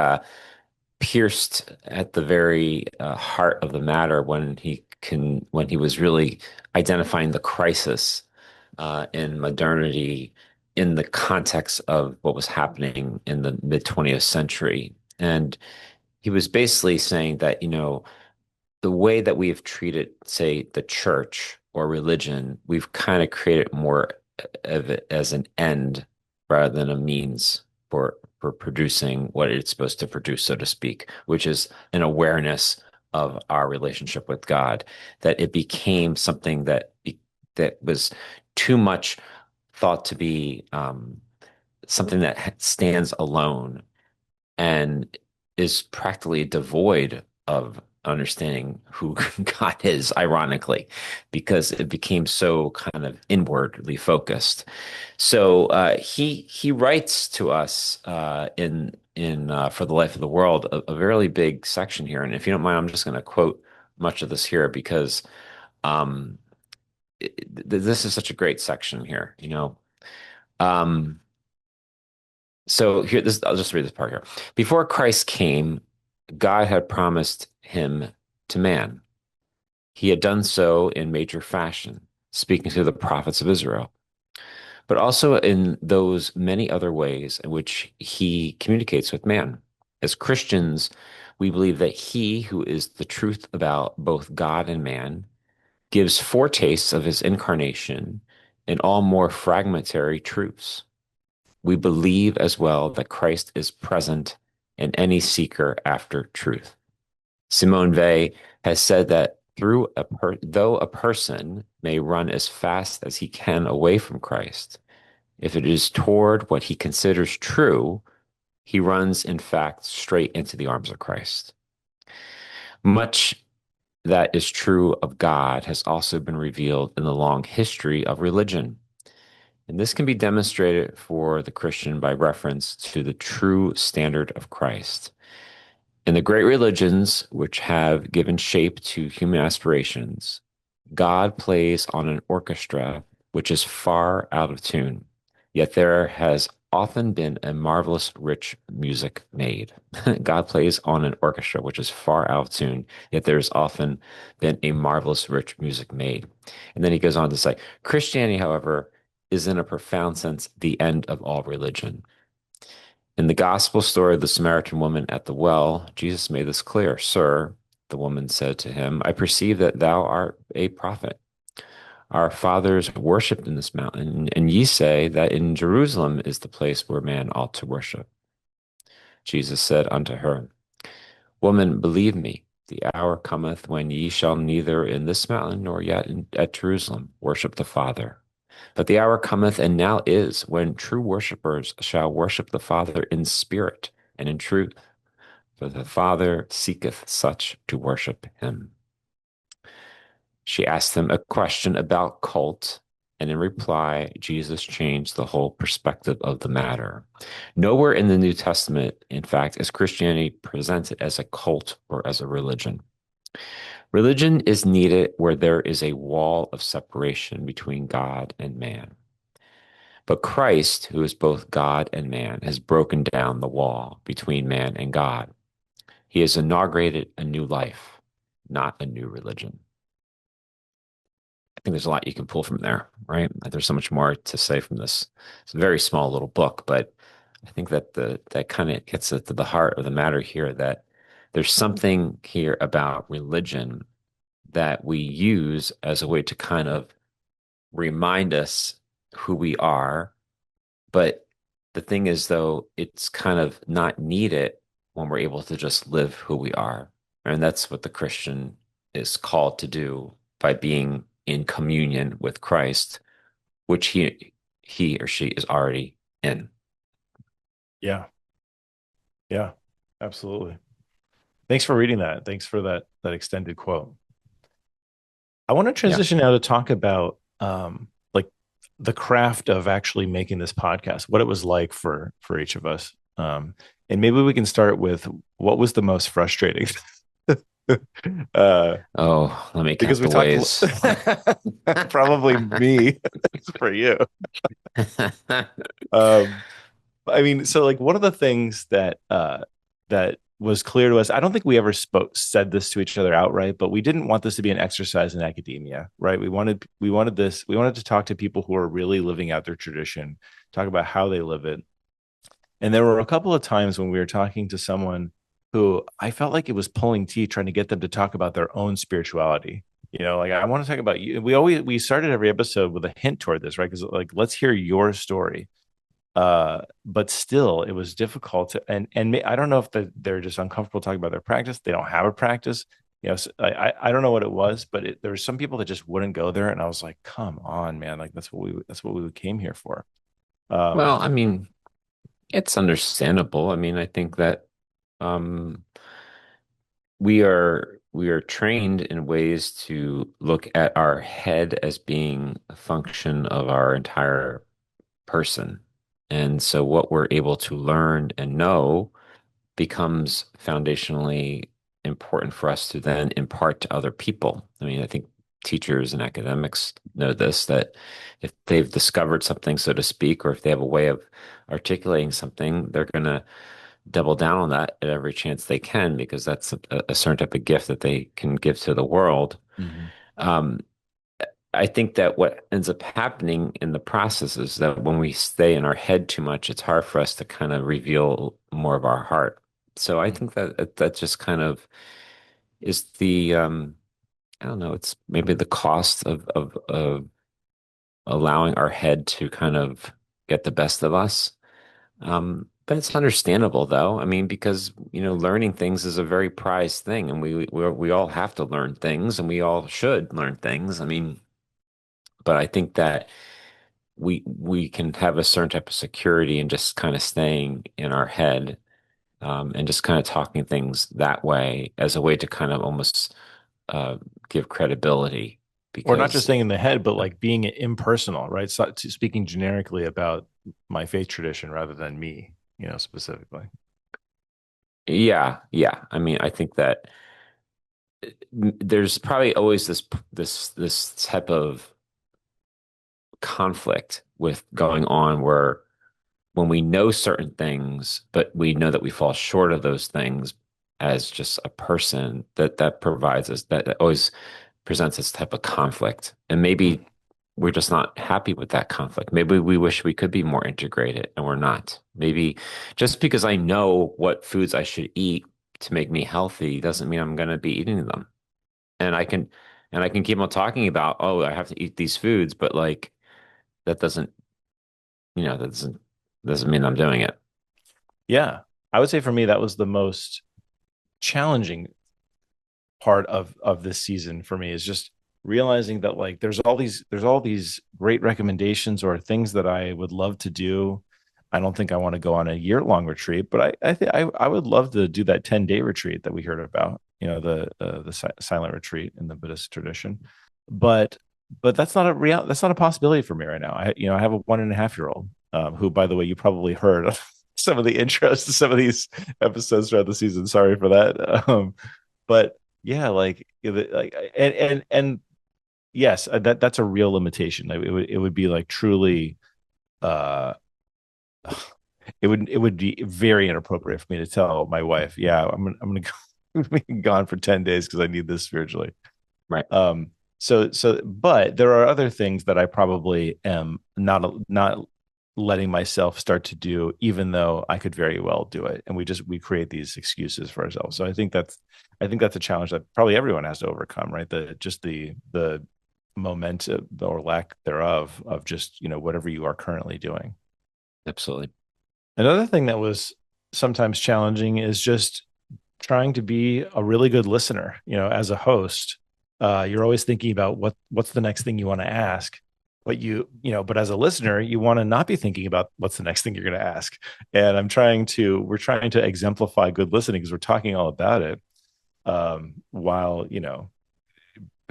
pierced at the very heart of the matter when he was really identifying the crisis in modernity in the context of what was happening in the mid 20th century. And he was basically saying that, the way that we have treated, say, the church or religion, we've kind of created more of it as an end rather than a means for producing what it's supposed to produce, so to speak, which is an awareness of our relationship with God. That it became something that was too much thought to be something that stands alone and is practically devoid of understanding who God is, ironically, because it became so kind of inwardly focused. So he writes to us in For the Life of the World a very big section here, and if you don't mind, I'm just going to quote much of this here because um, this is such a great section here. Um, so here, this I'll just read this part here. Before Christ came, God had promised him to man. He had done so in major fashion, speaking to the prophets of Israel, but also in those many other ways in which he communicates with man. As Christians, we believe that he who is the truth about both God and man gives foretastes of his incarnation in all more fragmentary truths. We believe as well that Christ is present in any seeker after truth. Simone Weil has said that though a person may run as fast as he can away from Christ, if it is toward what he considers true, he runs, in fact, straight into the arms of Christ. Much that is true of God has also been revealed in the long history of religion. And this can be demonstrated for the Christian by reference to the true standard of Christ. In the great religions which have given shape to human aspirations, God plays on an orchestra which is far out of tune, yet there has often been a marvelous rich music made. God plays on an orchestra which is far out of tune, yet there's often been a marvelous rich music made. And then he goes on to say, Christianity, however, is in a profound sense the end of all religion. In the gospel story of the Samaritan woman at the well, Jesus made this clear. Sir, the woman said to him, I perceive that thou art a prophet. Our fathers worshipped in this mountain, and ye say that in Jerusalem is the place where man ought to worship. Jesus said unto her, Woman, believe me, the hour cometh when ye shall neither in this mountain nor yet at Jerusalem worship the Father. But the hour cometh, and now is, when true worshippers shall worship the Father in spirit and in truth, for the Father seeketh such to worship him. She asked him a question about cult, and in reply, Jesus changed the whole perspective of the matter. Nowhere in the New Testament, in fact, is Christianity presented as a cult or as a religion. Religion is needed where there is a wall of separation between God and man. But Christ, who is both God and man, has broken down the wall between man and God. He has inaugurated a new life, not a new religion. I think there's a lot you can pull from there, right? There's so much more to say from this. It's a very small little book, but I think that that kind of gets to the heart of the matter here, that there's something here about religion that we use as a way to kind of remind us who we are. But the thing is, though, it's kind of not needed when we're able to just live who we are. And that's what the Christian is called to do by being in communion with Christ, which he or she is already in. Yeah. Yeah, absolutely. Thanks for reading that. Thanks for that extended quote. I want to Yeah. transition now to talk about like the craft of actually making this podcast, what it was like for each of us. And maybe we can start with what was the most frustrating. uh Oh, let me because count we the talked ways. probably me for you. Um I mean, so like one of the things that was clear to us, I don't think we ever said this to each other outright, but we didn't want this to be an exercise in academia, right? We wanted to talk to people who are really living out their tradition, talk about how they live it. And there were a couple of times when we were talking to someone who I felt like it was pulling teeth trying to get them to talk about their own spirituality. You know, like I want to talk about you. We started every episode with a hint toward this, right? Because like let's hear your story. But still it was difficult to, I don't know if they're just uncomfortable talking about their practice. They don't have a practice. You know, so I don't know what it was, but there were some people that just wouldn't go there. And I was like, come on, man. Like that's what we came here for. Well, I mean, it's understandable. I mean, I think that um, we are trained in ways to look at our head as being a function of our entire person. And so what we're able to learn and know becomes foundationally important for us to then impart to other people. I mean, I think teachers and academics know this, that if they've discovered something, so to speak, or if they have a way of articulating something, they're going to double down on that at every chance they can, because that's a certain type of gift that they can give to the world. Mhm. Um, I think that what ends up happening in the process is that when we stay in our head too much, it's hard for us to kind of reveal more of our heart. So I think that just kind of is I don't know, it's maybe the cost of allowing our head to kind of get the best of us. But it's understandable though. I mean, because learning things is a very prized thing, and we all have to learn things, and we all should learn things. I mean, but I think that we can have a certain type of security in just kind of staying in our head, and just kind of talking things that way as a way to kind of almost uh, give credibility Or not just because staying in the head, but like being impersonal, right? So speaking generically about my faith tradition rather than me, you know, specifically. Yeah, yeah. I mean, I think that there's probably always this type of conflict with going on where when we know certain things, but we know that we fall short of those things as just a person, that provides us that always presents this type of conflict. And maybe we're just not happy with that conflict. Maybe we wish we could be more integrated and we're not. Maybe just because I know what foods I should eat to make me healthy doesn't mean I'm going to be eating them. And I can keep on talking about, oh, I have to eat these foods, but like that doesn't, that doesn't mean I'm doing it. Yeah. I would say for me, that was the most challenging part of this season for me is just realizing that like there's all these great recommendations or things that I would love to do. I don't think I want to go on a year-long retreat, but I think I would love to do that 10-day retreat that we heard about, the silent retreat in the Buddhist tradition. But that's not a possibility for me right now. I have a 1.5-year-old who, by the way, you probably heard some of the intros to some of these episodes throughout the season. Sorry for that. But yeah, like and yes, that's a real limitation. Like, it would be like truly uh it would be very inappropriate for me to tell my wife, yeah, I'm gonna be gone for 10 days because I need this spiritually. Right. But there are other things that I probably am not letting myself start to do, even though I could very well do it. And we create these excuses for ourselves. So I think that's a challenge that probably everyone has to overcome, right? The momentum or lack thereof of just, whatever you are currently doing. Absolutely. Another thing that was sometimes challenging is just trying to be a really good listener. As a host, you're always thinking about what's the next thing you want to ask. But as a listener, you want to not be thinking about what's the next thing you're going to ask. And we're trying to exemplify good listening because we're talking all about it, while,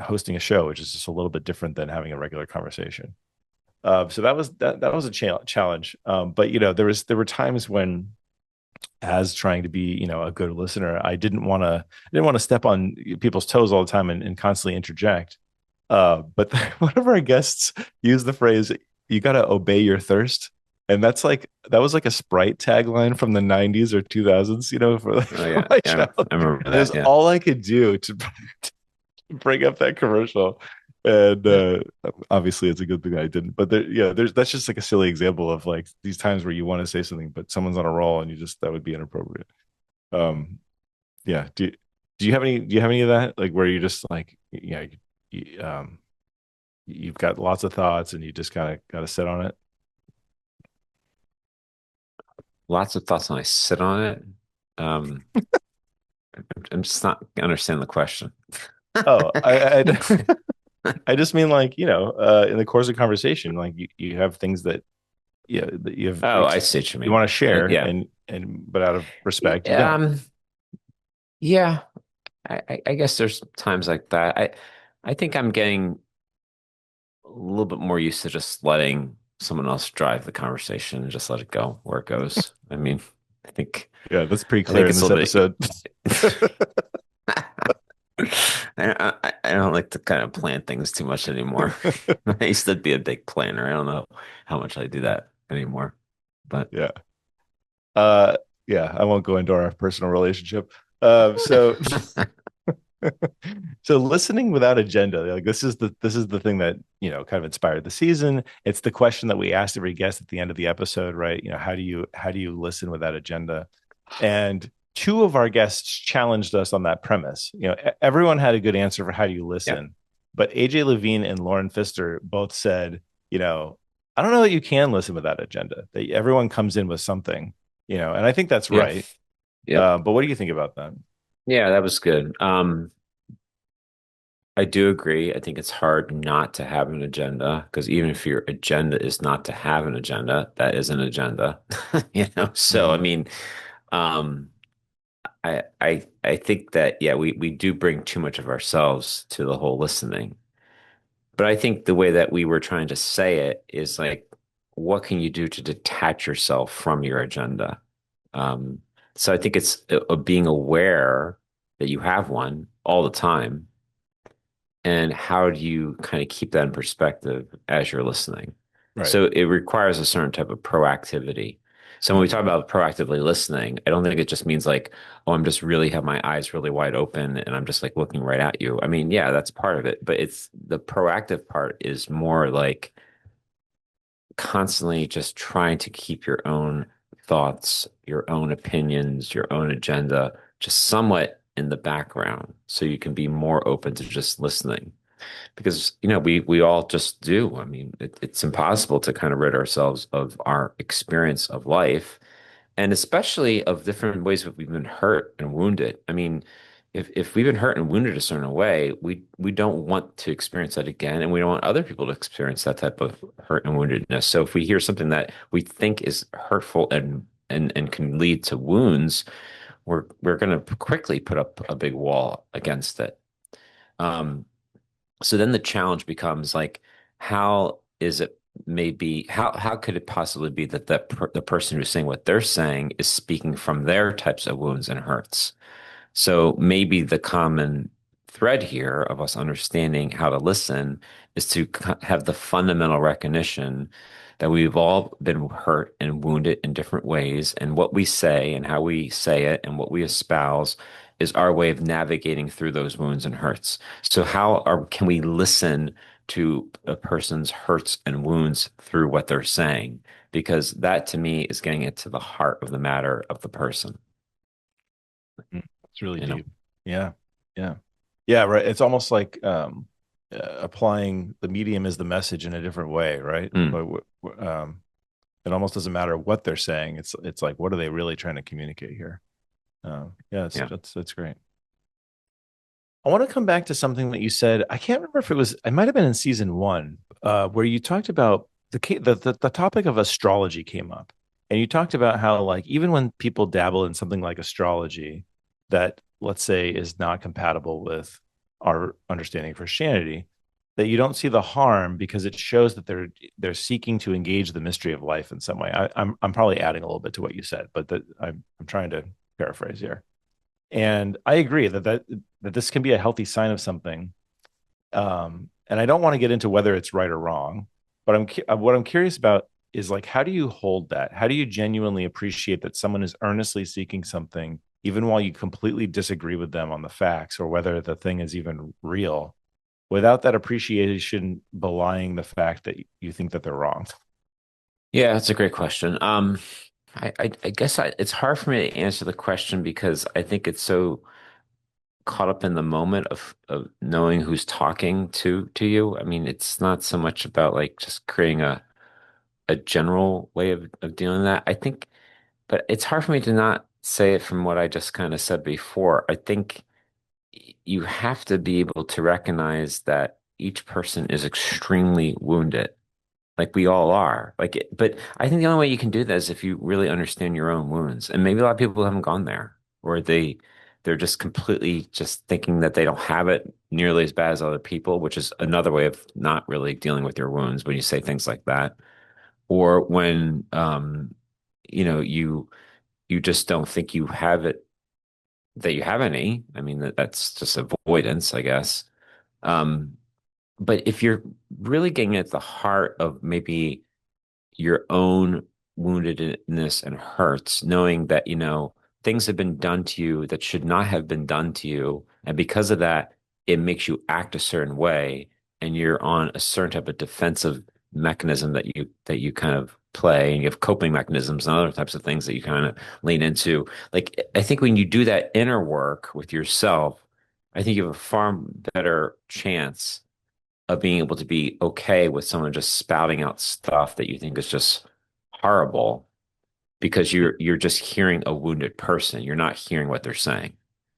hosting a show, which is just a little bit different than having a regular conversation. So that was a challenge. But there were times when, as trying to be, a good listener, I didn't want to step on people's toes all the time and constantly interject. But one of our guests used the phrase, "You got to obey your thirst." And that was like a Sprite tagline from the 90s or 2000s, Oh for yeah. my Yeah. child. I remember And that's that. Yeah. all I could do to bring up that commercial. And Yeah. obviously, it's a good thing I didn't. But that's just like a silly example of like these times where you want to say something, but someone's on a roll, and that would be inappropriate. Um, yeah. Do you have any of that, like where you just like, you've got lots of thoughts and you just kind of got to sit on it? Lots of thoughts and I sit on it. Um, I'm just not understand the question. Oh, I just mean like, in the course of conversation, like you have things that, that Oh, I see what you you mean. want to share, Yeah. and but out of respect, you don't. Um, yeah, I guess there's times like that. I think I'm getting a little bit more used to just letting someone else drive the conversation and just let it go where it goes. I mean, I think Yeah, that's pretty I clear think in it's a this little bit. episode. I don't like to kind of plan things too much anymore. I used to be a big planner. I don't know how much I do that anymore. But Yeah. Uh, yeah, I won't go into our personal relationship. So so listening without agenda, like this is the thing that, kind of inspired the season. It's the question that we asked every guest at the end of the episode, right? How do you listen without agenda? And two of our guests challenged us on that premise. Everyone had a good answer for how do you yeah, listen, but AJ Levine and Lauren Pfister both said, I don't know that you can listen without agenda. That everyone comes in with something, and I think that's yeah, right. yep. But what do you think about that? Yeah, that was good. I do agree. I think it's hard not to have an agenda because even if your agenda is not to have an agenda, that is an agenda. So I Mm-hmm. mean, um, I think that yeah, we do bring too much of ourselves to the whole listening. But I think the way that we were trying to say it is like, what can you do to detach yourself from your agenda? Um, So I think it's being aware that you have one all the time, and how do you kind of keep that in perspective as you're listening? Right. So it requires a certain type of proactivity. So when we talk about proactively listening, I don't think it just means like, oh, I'm just really have my eyes really wide open and I'm just like looking right at you. I mean, yeah, that's part of it, but it's the proactive part is more like constantly just trying to keep your own thoughts, your own opinions, your own agenda just somewhat in the background so you can be more open to just listening. Because, we all just do. I mean, it's impossible to kind of rid ourselves of our experience of life and especially of different ways that we've been hurt and wounded. I mean, if we've been hurt and wounded a certain way, we don't want to experience that again, and we don't want other people to experience that type of hurt and woundedness. So if we hear something that we think is hurtful and can lead to wounds, we're going to quickly put up a big wall against it. Um, so then the challenge becomes like, how is it maybe how could it possibly be that the person who's saying what they're saying is speaking from their types of wounds and hurts? So maybe the common thread here of us understanding how to listen is to have the fundamental recognition that we've all been hurt and wounded in different ways, and what we say and how we say it and what we espouse is our way of navigating through those wounds and hurts. So can we listen to a person's hurts and wounds through what they're saying? Because that to me is getting it to the heart of the matter of the person, It's really you know? deep. Yeah. Yeah. Yeah. Right. It's almost like applying the medium as the message in a different way, right? Mm, But it almost doesn't matter what they're saying. It's like, what are they really trying to communicate here? Yeah, yeah. that's great. I want to come back to something that you said. I can't remember if it might have been in season one, where you talked about the topic of astrology came up, and you talked about how like even when people dabble in something like astrology, that let's say is not compatible with our understanding of Christianity, that you don't see the harm because it shows that they're seeking to engage the mystery of life in some way. I'm probably adding a little bit to what you said, but I'm trying to paraphrase here. And I agree that this can be a healthy sign of something. And I don't want to get into whether it's right or wrong, but what I'm curious about is like, how do you hold that? How do you genuinely appreciate that someone is earnestly seeking something, even while you completely disagree with them on the facts or whether the thing is even real, without that appreciation belying the fact that you think that they're wrong? Yeah, that's a great question. I guess it's hard for me to answer the question because I think it's so caught up in the moment of knowing who's talking to you. I mean, it's not so much about like just creating a general way of dealing with that. I think, but it's hard for me to not say it from what I just kind of said before. I think you have to be able to recognize that each person is extremely wounded like we all are. But I think the only way you can do that is if you really understand your own wounds. And maybe a lot of people haven't gone there, or they're just completely just thinking that they don't have it nearly as bad as other people, which is another way of not really dealing with your wounds when you say things like that. Or when you just don't think you have it, that you have any. I mean, that's just avoidance, I guess. Um, but if you're really getting at the heart of maybe your own woundedness and hurts, knowing that, things have been done to you that should not have been done to you. And because of that, it makes you act a certain way. And you're on a certain type of defensive mechanism that you kind of play, and you have coping mechanisms and other types of things that you kind of lean into. Like, I think when you do that inner work with yourself, I think you have a far better chance of being able to be okay with someone just spouting out stuff that you think is just horrible because you're just hearing a wounded person. You're not hearing what they're saying,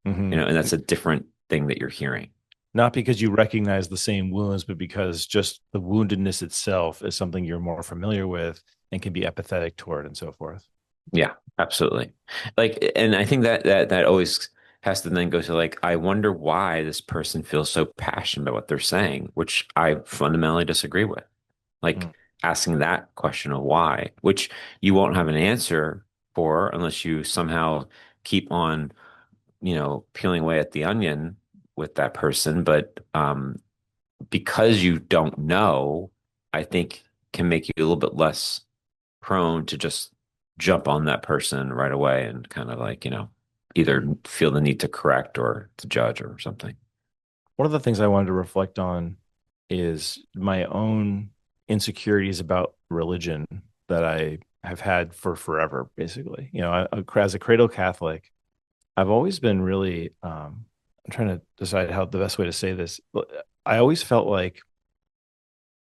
Mm-hmm. and that's a different thing that you're hearing. Not because you recognize the same wounds, but because just the woundedness itself is something you're more familiar with and can be empathetic toward and so forth. Yeah, absolutely. Like, and I think that always has to then go to like, I wonder why this person feels so passionate about what they're saying, which I fundamentally disagree with. Mm. Like asking that question of why, which you won't have an answer for unless you somehow keep on, peeling away at the onion with that person. But because you don't know, I think can make you a little bit less prone to just jump on that person right away and kind of like, either feel the need to correct or to judge or something. One of the things I wanted to reflect on is my own insecurities about religion that I have had for forever, basically. As a cradle Catholic, I've always been really, I'm trying to decide how the best way to say this. I always felt like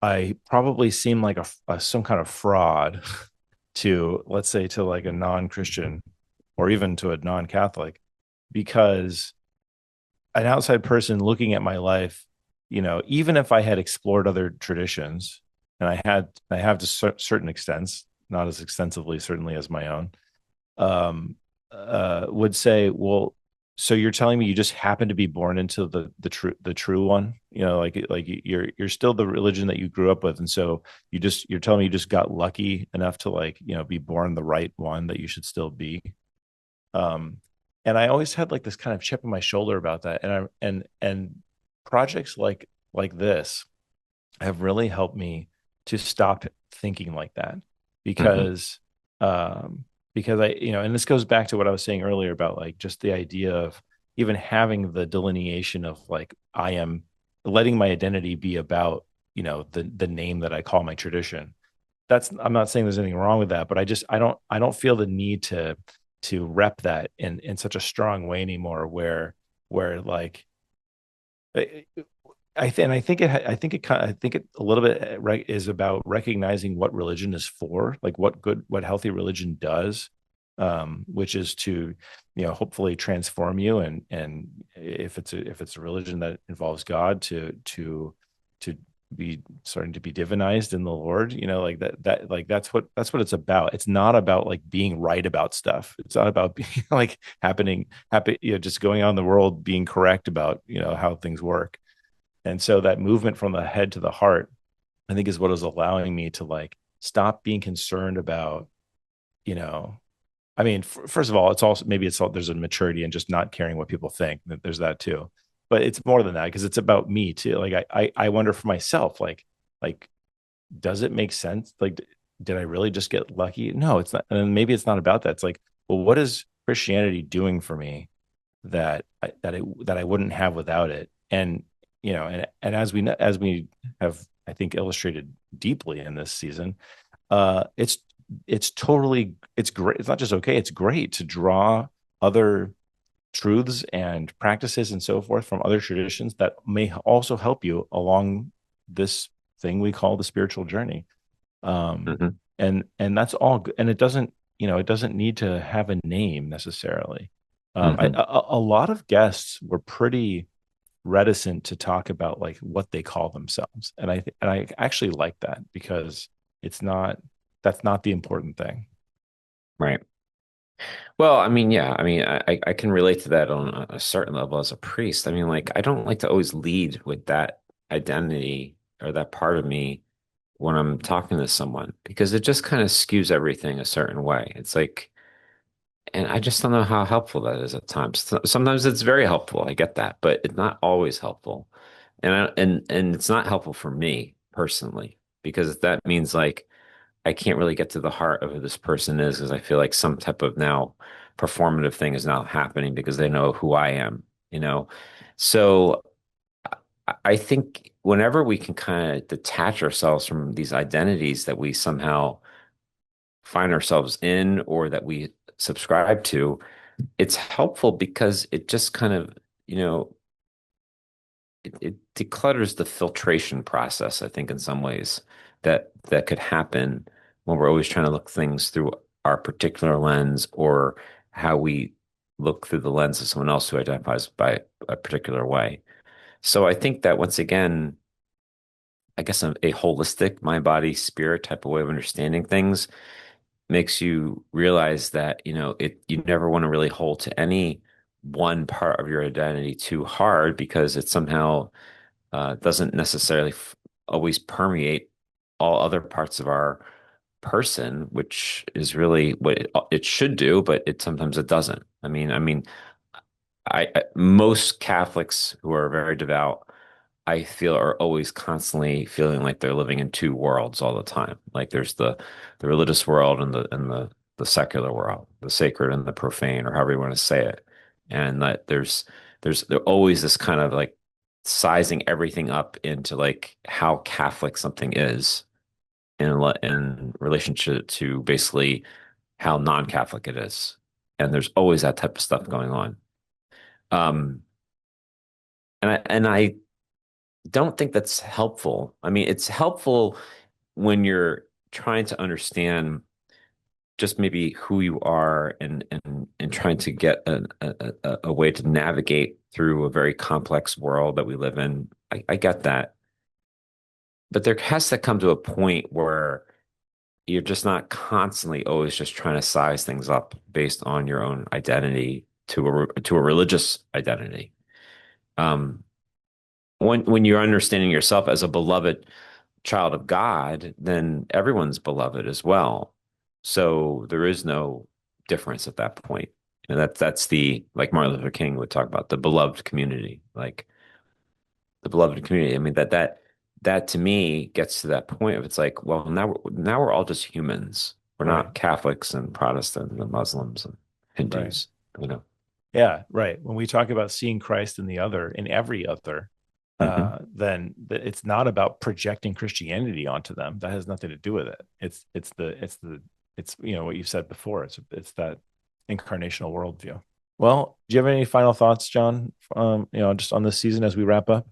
I probably seemed like some kind of fraud to, let's say, to like a non-Christian or even to a non-Catholic, because an outside person looking at my life, even if I had explored other traditions, and I have to certain extents, not as extensively certainly as my own, would say, well, so you're telling me you just happen to be born into the true one, like you're still the religion that you grew up with, and so you're telling me you just got lucky enough to, like, be born the right one that you should still be. Um, and I always had like this kind of chip on my shoulder about that, and projects like this have really helped me to stop thinking like that, Hmm. because because I, and this goes back to what I was saying earlier about like just the idea of even having the delineation of like I am letting my identity be about, the name that I call my tradition. That's, I'm not saying there's anything wrong with that, but I don't feel the need to rep that in such a strong way anymore, where like I think I think it a little bit is about recognizing what religion is for, like what healthy religion does, which is to, hopefully transform you, and if it's a religion that involves God, to be starting to be divinized in the Lord, like that like that's what it's about. It's not about like being right about stuff. It's not about being like happy, just going on in the world being correct about, how things work. And so that movement from the head to the heart, I think, is what is allowing me to like stop being concerned about, you know, I mean, first of all, it's also, maybe it's all, there's a maturity in just not caring what people think. There's that too, but it's more than that, because it's about me too. Like I wonder for myself, like, does it make sense? Like, did I really just get lucky? No, it's not. And maybe it's not about that. It's like, well, what is Christianity doing for me that I wouldn't have without it? And, and as we have, I think, illustrated deeply in this season, it's totally, it's great. It's not just okay, it's great to draw other truths and practices and so forth from other traditions that may also help you along this thing we call the spiritual journey. um Hmm. and that's all good. And it doesn't need to have a name necessarily. Hmm. A lot of guests were pretty reticent to talk about like what they call themselves, and I actually like that, because it's not that's not the important thing. Right. Well, I mean, yeah, I mean, I can relate to that on a certain level as a priest. I mean, like, I don't like to always lead with that identity or that part of me when I'm talking to someone because it just kind of skews everything a certain way. It's like, and I just don't know how helpful that is at times. Sometimes it's very helpful. I get that, but it's not always helpful. And it's not helpful for me personally because that means like I can't really get to the heart of who this person is because I feel like some type of now performative thing is now happening because they know who I am, you know? So I think whenever we can kind of detach ourselves from these identities that we somehow find ourselves in or that we subscribe to, it's helpful because it just kind of, you know, it declutters the filtration process, I think, in some ways that could happen when we're always trying to look things through our particular lens or how we look through the lens of someone else who identifies by a particular way. So I think that once again, I guess a holistic mind, body, spirit type of way of understanding things makes you realize that, you never want to really hold to any one part of your identity too hard because it somehow doesn't necessarily always permeate all other parts of our person, which is really what it should do, but sometimes it doesn't. Most Catholics who are very devout, I feel, are always constantly feeling like they're living in two worlds all the time. Like there's the religious world and the secular world, the sacred and the profane, or however you want to say it. And that there's always this kind of like sizing everything up into like how Catholic something is in relationship to basically how non-Catholic it is. And there's always that type of stuff going on. Um, and I don't think that's helpful. I mean, it's helpful when you're trying to understand just maybe who you are and trying to get a way to navigate through a very complex world that we live in. I get that. But there has to come to a point where you're just not constantly always just trying to size things up based on your own identity to a religious identity. Um, when you're understanding yourself as a beloved child of God, then everyone's beloved as well. So there is no difference at that point. And that's the like Martin Luther King would talk about the beloved community, like the beloved community. I mean that to me gets to that point of it's like, well, now we're all just humans. We're Right. not Catholics and Protestants and Muslims and Right. Hindus, you know. Yeah. Right. When we talk about seeing Christ in the other, in every other, Hmm. then it's not about projecting Christianity onto them. That has nothing to do with it. It's what you said before. It's that incarnational worldview. Well, do you have any final thoughts, John? Just on this season as we wrap up.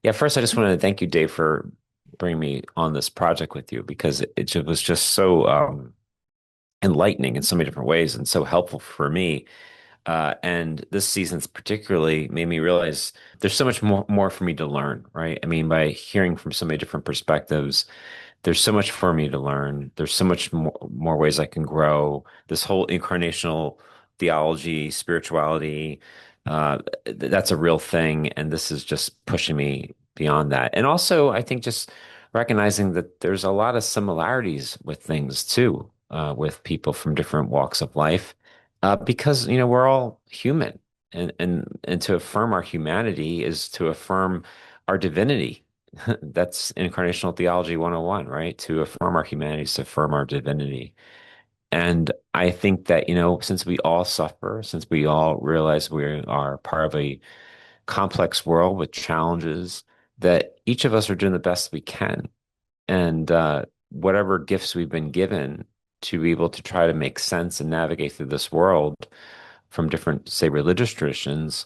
Yeah, first I just wanted to thank you, Dave, for bringing me on this project with you because it was just so enlightening in so many different ways and so helpful for me. And this season's particularly made me realize there's so much more for me to learn, right? I mean, by hearing from so many different perspectives, there's so much for me to learn. There's so much more ways I can grow. This whole incarnational theology, spirituality, that's a real thing. And this is just pushing me beyond that. And also, I think just recognizing that there's a lot of similarities with things too, with people from different walks of life, because, we're all human. And to affirm our humanity is to affirm our divinity. That's incarnational theology 101, right? To affirm our humanity is to affirm our divinity. And I think that, since we all suffer, since we all realize we are part of a complex world with challenges, that each of us are doing the best we can. And whatever gifts we've been given to be able to try to make sense and navigate through this world from different, say, religious traditions,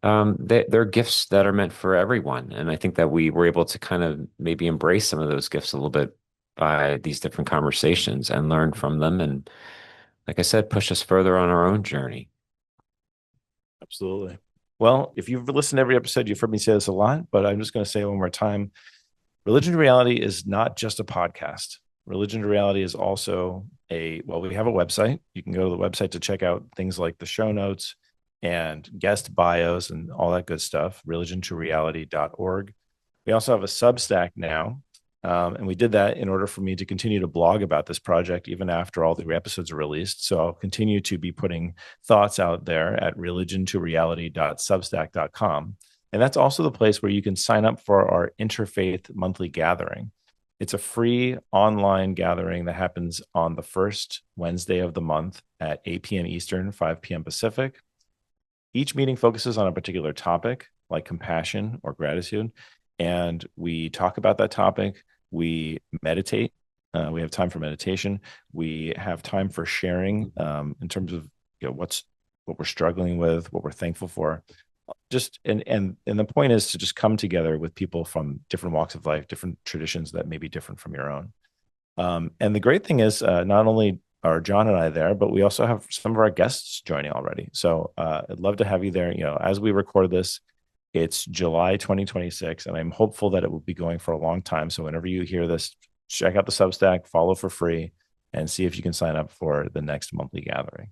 they're gifts that are meant for everyone. And I think that we were able to kind of maybe embrace some of those gifts a little bit by these different conversations and learn from them. And like I said, push us further on our own journey. Absolutely. Well, if you've listened to every episode, you've heard me say this a lot, but I'm just going to say it one more time. Religion to Reality is not just a podcast. Religion to Reality is also we have a website. You can go to the website to check out things like the show notes and guest bios and all that good stuff, religiontoreality.org. We also have a Substack now. And we did that in order for me to continue to blog about this project even after all the episodes are released. So I'll continue to be putting thoughts out there at religiontoreality.substack.com. And that's also the place where you can sign up for our interfaith monthly gathering. It's a free online gathering that happens on the first Wednesday of the month at 8 p.m. Eastern, 5 p.m. Pacific. Each meeting focuses on a particular topic like compassion or gratitude. And we talk about that topic. We meditate. We have time for meditation. We have time for sharing in terms of what we're struggling with, what we're thankful for. And the point is to just come together with people from different walks of life, different traditions that may be different from your own. And the great thing is not only are John and I there, but we also have some of our guests joining already. So I'd love to have you there. As we record this, it's July 2026, and I'm hopeful that it will be going for a long time. So whenever you hear this, check out the Substack, follow for free, and see if you can sign up for the next monthly gathering.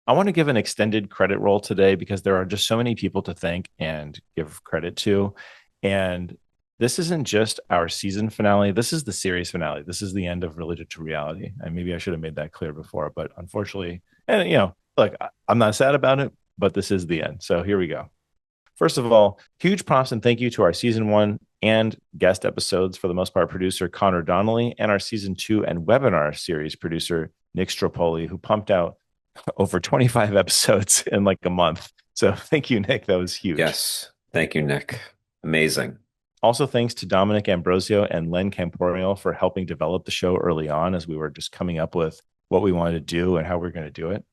I want to give an extended credit roll today because there are just so many people to thank and give credit to. And This isn't just our season finale. This is the series finale. This is the end of Religion to Reality. And maybe I should have made that clear before, but unfortunately, and look, I'm not sad about it, but this is the end. So here we go. First of all, huge props and thank you to our season 1 and guest episodes, for the most part, producer Connor Donnelly, and our season 2 and webinar series producer Nick Stropoli, who pumped out over 25 episodes in like a month. So thank you, Nick. That was huge. Yes. Thank you, Nick. Amazing. Also, thanks to Dominic Ambrosio and Len Camporio for helping develop the show early on as we were just coming up with what we wanted to do and how we're going to do it.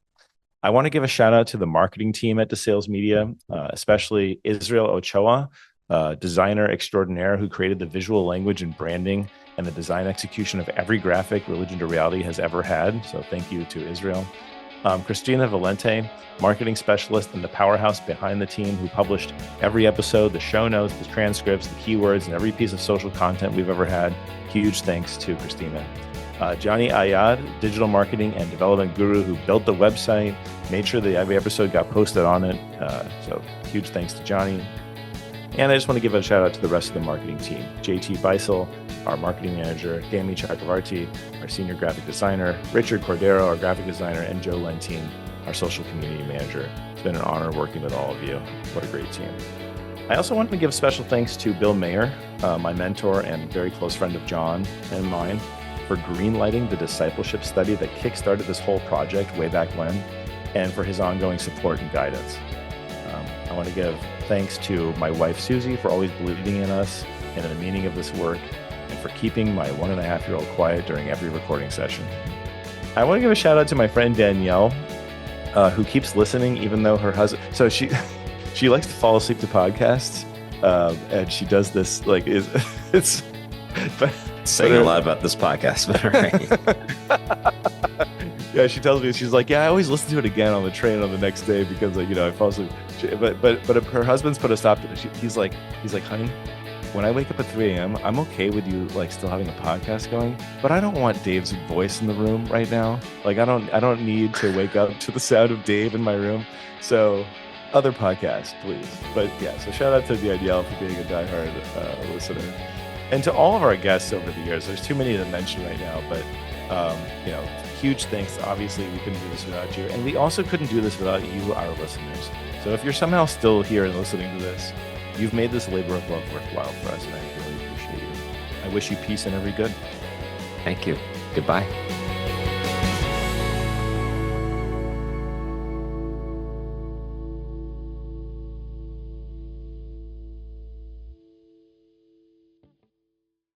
I want to give a shout out to the marketing team at DeSales Media, especially Israel Ochoa, designer extraordinaire who created the visual language and branding and the design execution of every graphic Religion to Reality has ever had. So thank you to Israel. Christina Valente, marketing specialist and the powerhouse behind the team, who published every episode, the show notes, the transcripts, the keywords, and every piece of social content we've ever had. Huge thanks to Christina. Johnny Ayad, digital marketing and development guru, who built the website, made sure that every episode got posted on it. So huge thanks to Johnny. And I just want to give a shout out to the rest of the marketing team. JT Beisel, our marketing manager, Dami Chakravarti, our senior graphic designer, Richard Cordero, our graphic designer, and Joe Lentine, our social community manager. It's been an honor working with all of you. What a great team. I also want to give special thanks to Bill Mayer, my mentor and very close friend of John and mine, for greenlighting the discipleship study that kickstarted this whole project way back when, and for his ongoing support and guidance. I want to give thanks to my wife, Susie, for always believing in us and in the meaning of this work, and for keeping my 1.5-year-old quiet during every recording session. I want to give a shout out to my friend Danielle, who keeps listening even though her husband... So she likes to fall asleep to podcasts, and she does this, it's... Saying a lot about this podcast, but all right. Yeah, she tells me, she's like, yeah, I always listen to it again on the train on the next day because, I fall asleep. But her husband's put a stop to it. He's like, honey, when I wake up at 3 a.m., I'm okay with you still having a podcast going, but I don't want Dave's voice in the room right now. I don't need to wake up to the sound of Dave in my room. So other podcasts, please. But yeah, so shout out to Danielle for being a diehard listener. And to all of our guests over the years. There's too many to mention right now, but huge thanks. Obviously, we couldn't do this without you. And we also couldn't do this without you, our listeners. So if you're somehow still here and listening to this, you've made this labor of love worthwhile for us, and I really appreciate you. I wish you peace and every good. Thank you. Goodbye.